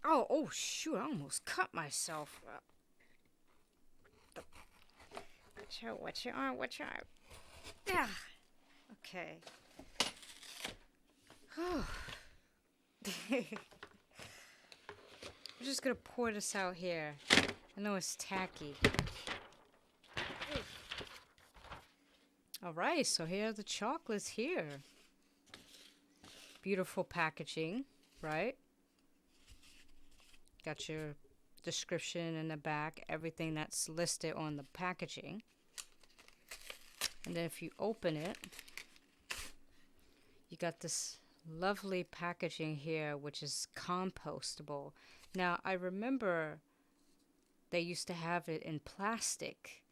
Oh, shoot, I almost cut myself. Watch your arm. Yeah. Okay. I'm just gonna pour this out here. I know it's tacky. Alright, so here are the chocolates here. Beautiful packaging, right? Got your description in the back, everything that's listed on the packaging. And then if you open it, you got this lovely packaging here, which is compostable. Now, I remember they used to have it in plastic.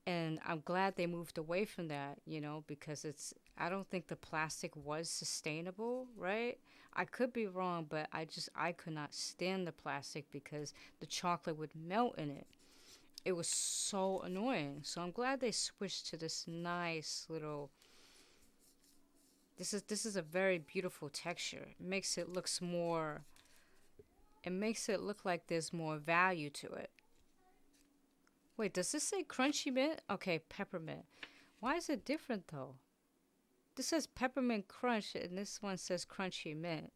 And I'm glad they moved away from that, because I don't think the plastic was sustainable, right? I could be wrong, but I could not stand the plastic because the chocolate would melt in it. It was so annoying. So I'm glad they switched to this nice little. This is a very beautiful texture. It makes it looks more. It makes it look like there's more value to it. Wait, does this say crunchy mint? Okay, peppermint. Why is it different though? This says peppermint crunch and this one says crunchy mint.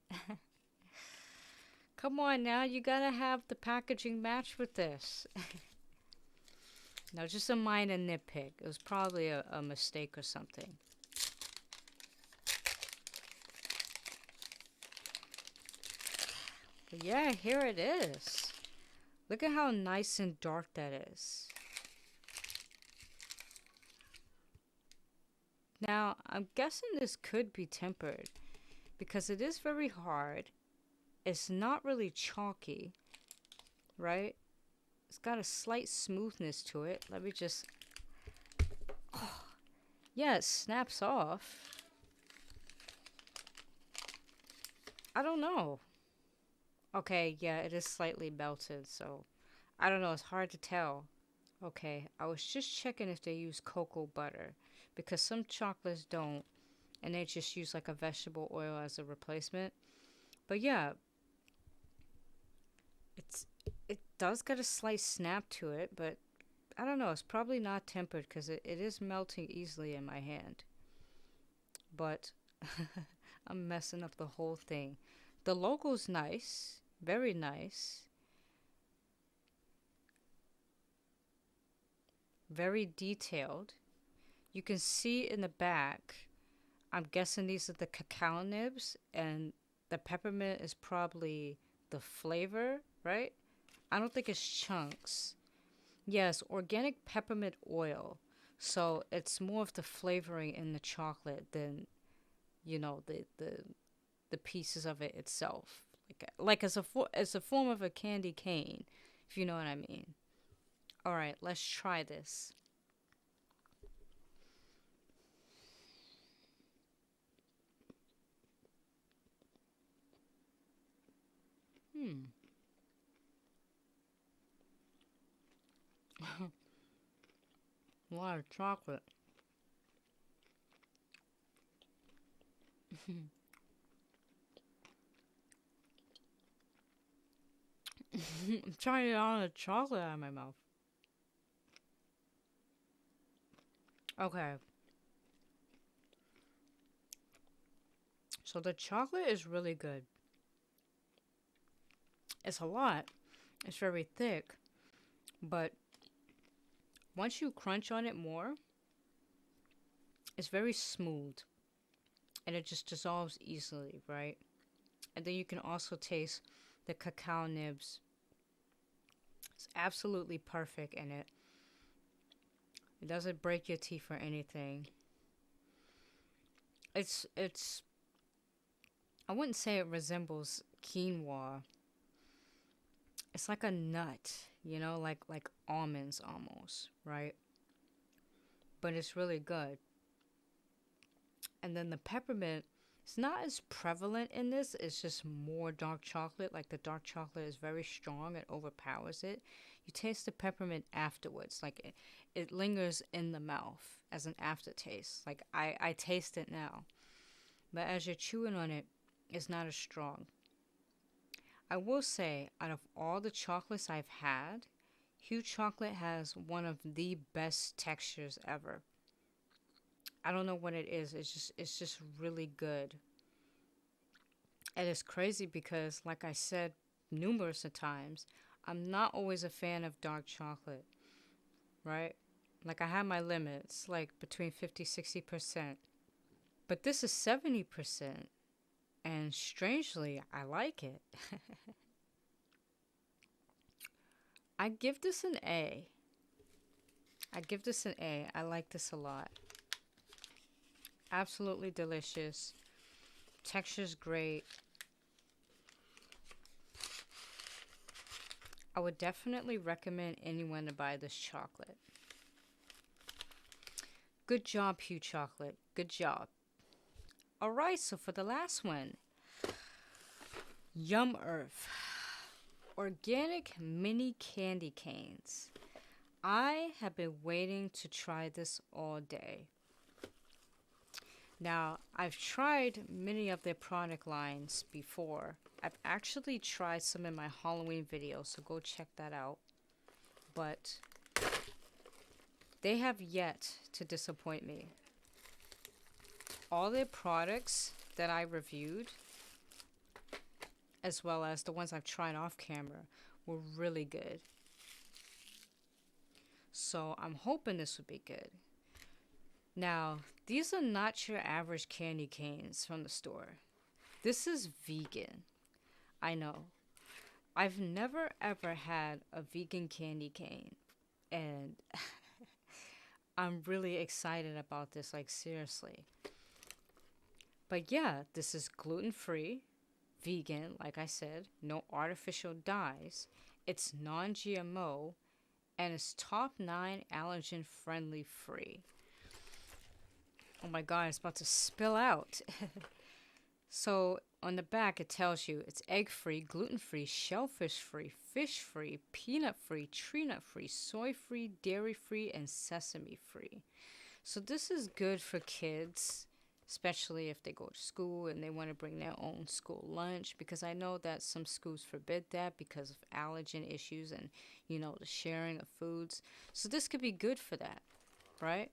Come on now, you gotta have the packaging match with this. No, just a minor nitpick. It was probably a mistake or something. But yeah, here it is. Look at how nice and dark that is. Now, I'm guessing this could be tempered because it is very hard. It's not really chalky, right? It's got a slight smoothness to it. Let me just... Oh, yeah, it snaps off. I don't know. Okay, yeah, it is slightly melted, so I don't know. It's hard to tell. Okay, I was just checking if they use cocoa butter because some chocolates don't, and they just use like a vegetable oil as a replacement. But yeah, it does get a slight snap to it, but I don't know. It's probably not tempered because it is melting easily in my hand. But I'm messing up the whole thing. The logo's nice, very nice, very detailed. You can see in the back, I'm guessing these are the cacao nibs, and the peppermint is probably the flavor, right? I don't think it's chunks. Yes, organic peppermint oil. So it's more of the flavoring in the chocolate than, the pieces of it itself. Like as a form of a candy cane, if you know what I mean. All right, let's try this. Hmm. A lot of chocolate. I'm trying to get all the chocolate out of my mouth. Okay. So the chocolate is really good. It's a lot. It's very thick. But once you crunch on it more, it's very smooth. And it just dissolves easily, right? And then you can also taste the cacao nibs. It's absolutely perfect in it. It doesn't break your teeth or anything. It's I wouldn't say it resembles quinoa. It's like a nut, like almonds almost, right? But it's really good. And then the peppermint, it's not as prevalent in this. It's just more dark chocolate. Like the dark chocolate is very strong. It overpowers it. You taste the peppermint afterwards. Like it lingers in the mouth as an aftertaste. Like I taste it now. But as you're chewing on it, it's not as strong. I will say, out of all the chocolates I've had, Hue Chocolate has one of the best textures ever. I don't know what it is. It's just really good. And it's crazy because like I said numerous of times, I'm not always a fan of dark chocolate, right? Like I have my limits, like between 50-60%. But this is 70%. And strangely, I like it. I give this an A. I give this an A. I like this a lot. Absolutely delicious. Texture's great. I would definitely recommend anyone to buy this chocolate. Good job, Hue Chocolate. Good job. Alright, so for the last one, YumEarth. Organic mini candy canes. I have been waiting to try this all day. Now, I've tried many of their product lines before. I've actually tried some in my Halloween video, so go check that out. But they have yet to disappoint me. All their products that I reviewed, as well as the ones I've tried off camera, were really good. So I'm hoping this would be good. Now, these are not your average candy canes from the store. This is vegan. I know. I've never ever had a vegan candy cane, and I'm really excited about this, like seriously. But yeah, this is gluten-free, vegan, like I said, no artificial dyes. It's non-GMO, and it's top 9 allergen friendly free. Oh my god, it's about to spill out. So on the back it tells you it's egg-free, gluten-free, shellfish-free, fish-free, peanut-free, tree nut-free, soy-free, dairy-free, and sesame-free. So this is good for kids, especially if they go to school and they want to bring their own school lunch, because I know that some schools forbid that because of allergen issues and, the sharing of foods. So this could be good for that, right?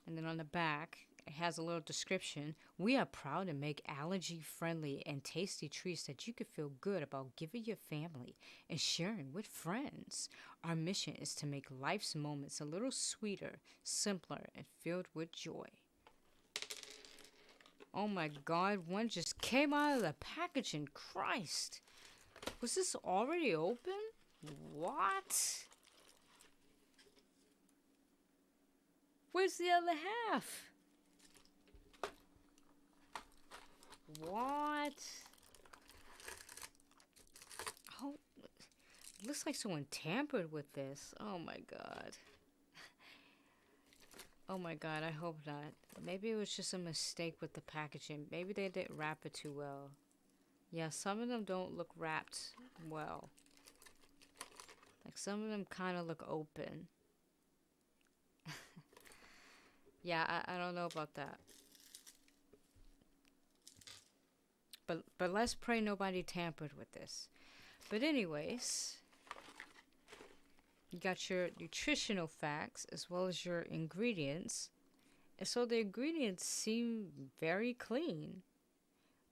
And then on the back, it has a little description. We are proud to make allergy-friendly and tasty treats that you can feel good about giving your family and sharing with friends. Our mission is to make life's moments a little sweeter, simpler, and filled with joy. Oh my god, one just came out of the packaging. Christ. Was this already open? What? Where's the other half? What? Oh, it looks like someone tampered with this. Oh my god. Oh my god, I hope not. Maybe it was just a mistake with the packaging. Maybe they didn't wrap it too well. Yeah, some of them don't look wrapped well. Like some of them kind of look open. Yeah, I don't know about that. But let's pray nobody tampered with this. But anyways, you got your nutritional facts as well as your ingredients. And so the ingredients seem very clean.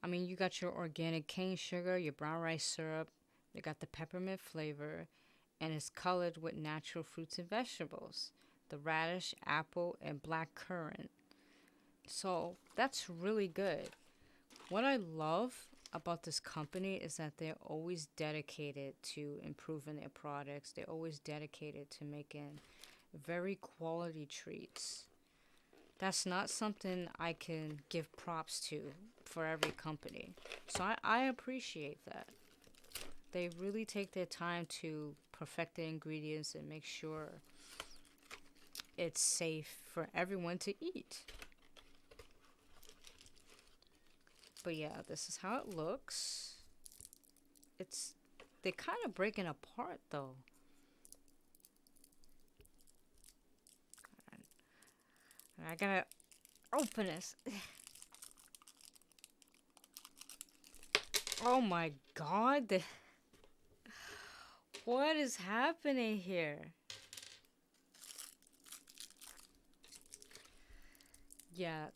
I mean, you got your organic cane sugar, your brown rice syrup, they got the peppermint flavor, and it's colored with natural fruits and vegetables. The radish, apple, and black currant. So that's really good. What I love about this company is that they're always dedicated to improving their products. They're always dedicated to making very quality treats. That's not something I can give props to for every company. So I appreciate that. They really take their time to perfect the ingredients and make sure it's safe for everyone to eat. But yeah, this is how it looks. They're kind of breaking apart though. I gotta open this. Oh my god. What is happening here? Yeah.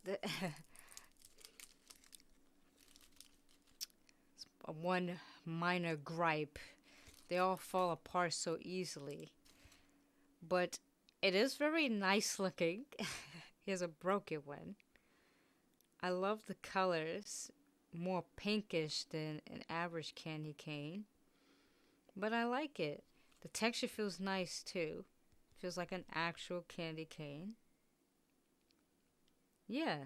One minor gripe. They all fall apart so easily. But it is very nice looking. Here's a broken one. I love the colors. More pinkish than an average candy cane. But I like it. The texture feels nice too. Feels like an actual candy cane. Yeah.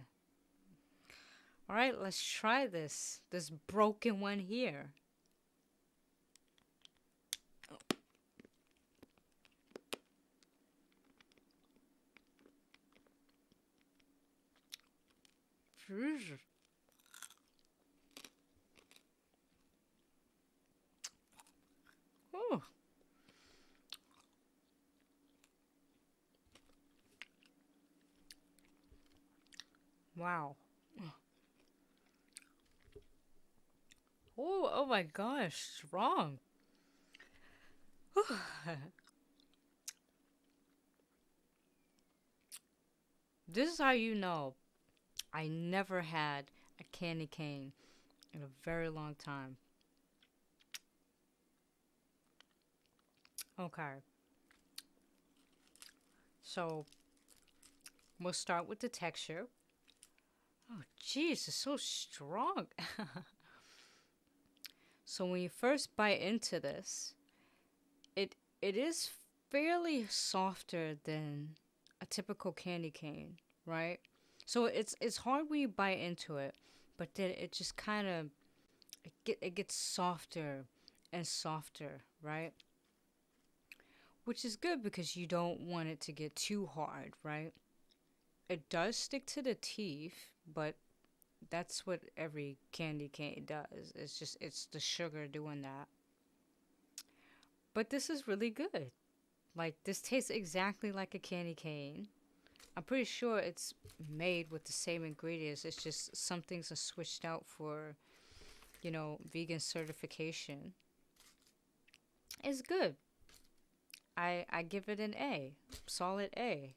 Alright, let's try this. This broken one here. Ooh. Wow. Oh, oh my gosh, strong. This is how you know I never had a candy cane in a very long time. Okay, so we'll start with the texture. Oh, jeez, it's so strong. So when you first bite into this, it is fairly softer than a typical candy cane, right? So it's hard when you bite into it, but then it just kind of it gets softer and softer, right? Which is good because you don't want it to get too hard, right? It does stick to the teeth, but that's what every candy cane does. It's the sugar doing that. But this is really good. Like this tastes exactly like a candy cane. I'm pretty sure it's made with the same ingredients. It's just some things are switched out for, vegan certification. It's good. I give it an A. Solid A.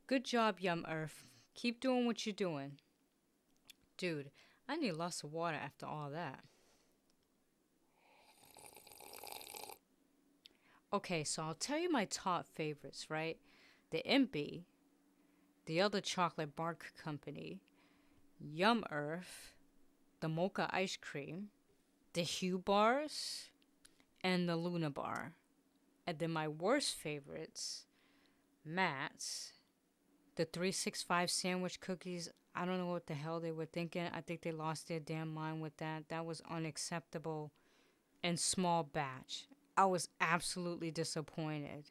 Good job, YumEarth. Keep doing what you're doing. Dude, I need lots of water after all that. Okay, so I'll tell you my top favorites, right? The Impy, the other chocolate bar company, YumEarth, the mocha ice cream, the Hue bars, and the Luna bar. And then my worst favorites, Matt's, the 365 sandwich cookies. I don't know what the hell they were thinking. I think they lost their damn mind with that. That was unacceptable. And small batch. I was absolutely disappointed.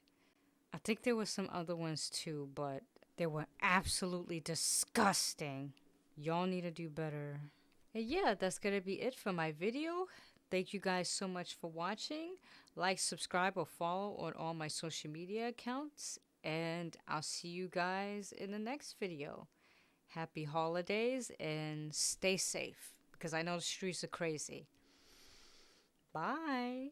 I think there were some other ones too, but they were absolutely disgusting. Y'all need to do better. And yeah, that's gonna be it for my video. Thank you guys so much for watching. Like, subscribe, or follow on all my social media accounts. And I'll see you guys in the next video. Happy holidays and stay safe because I know the streets are crazy. Bye.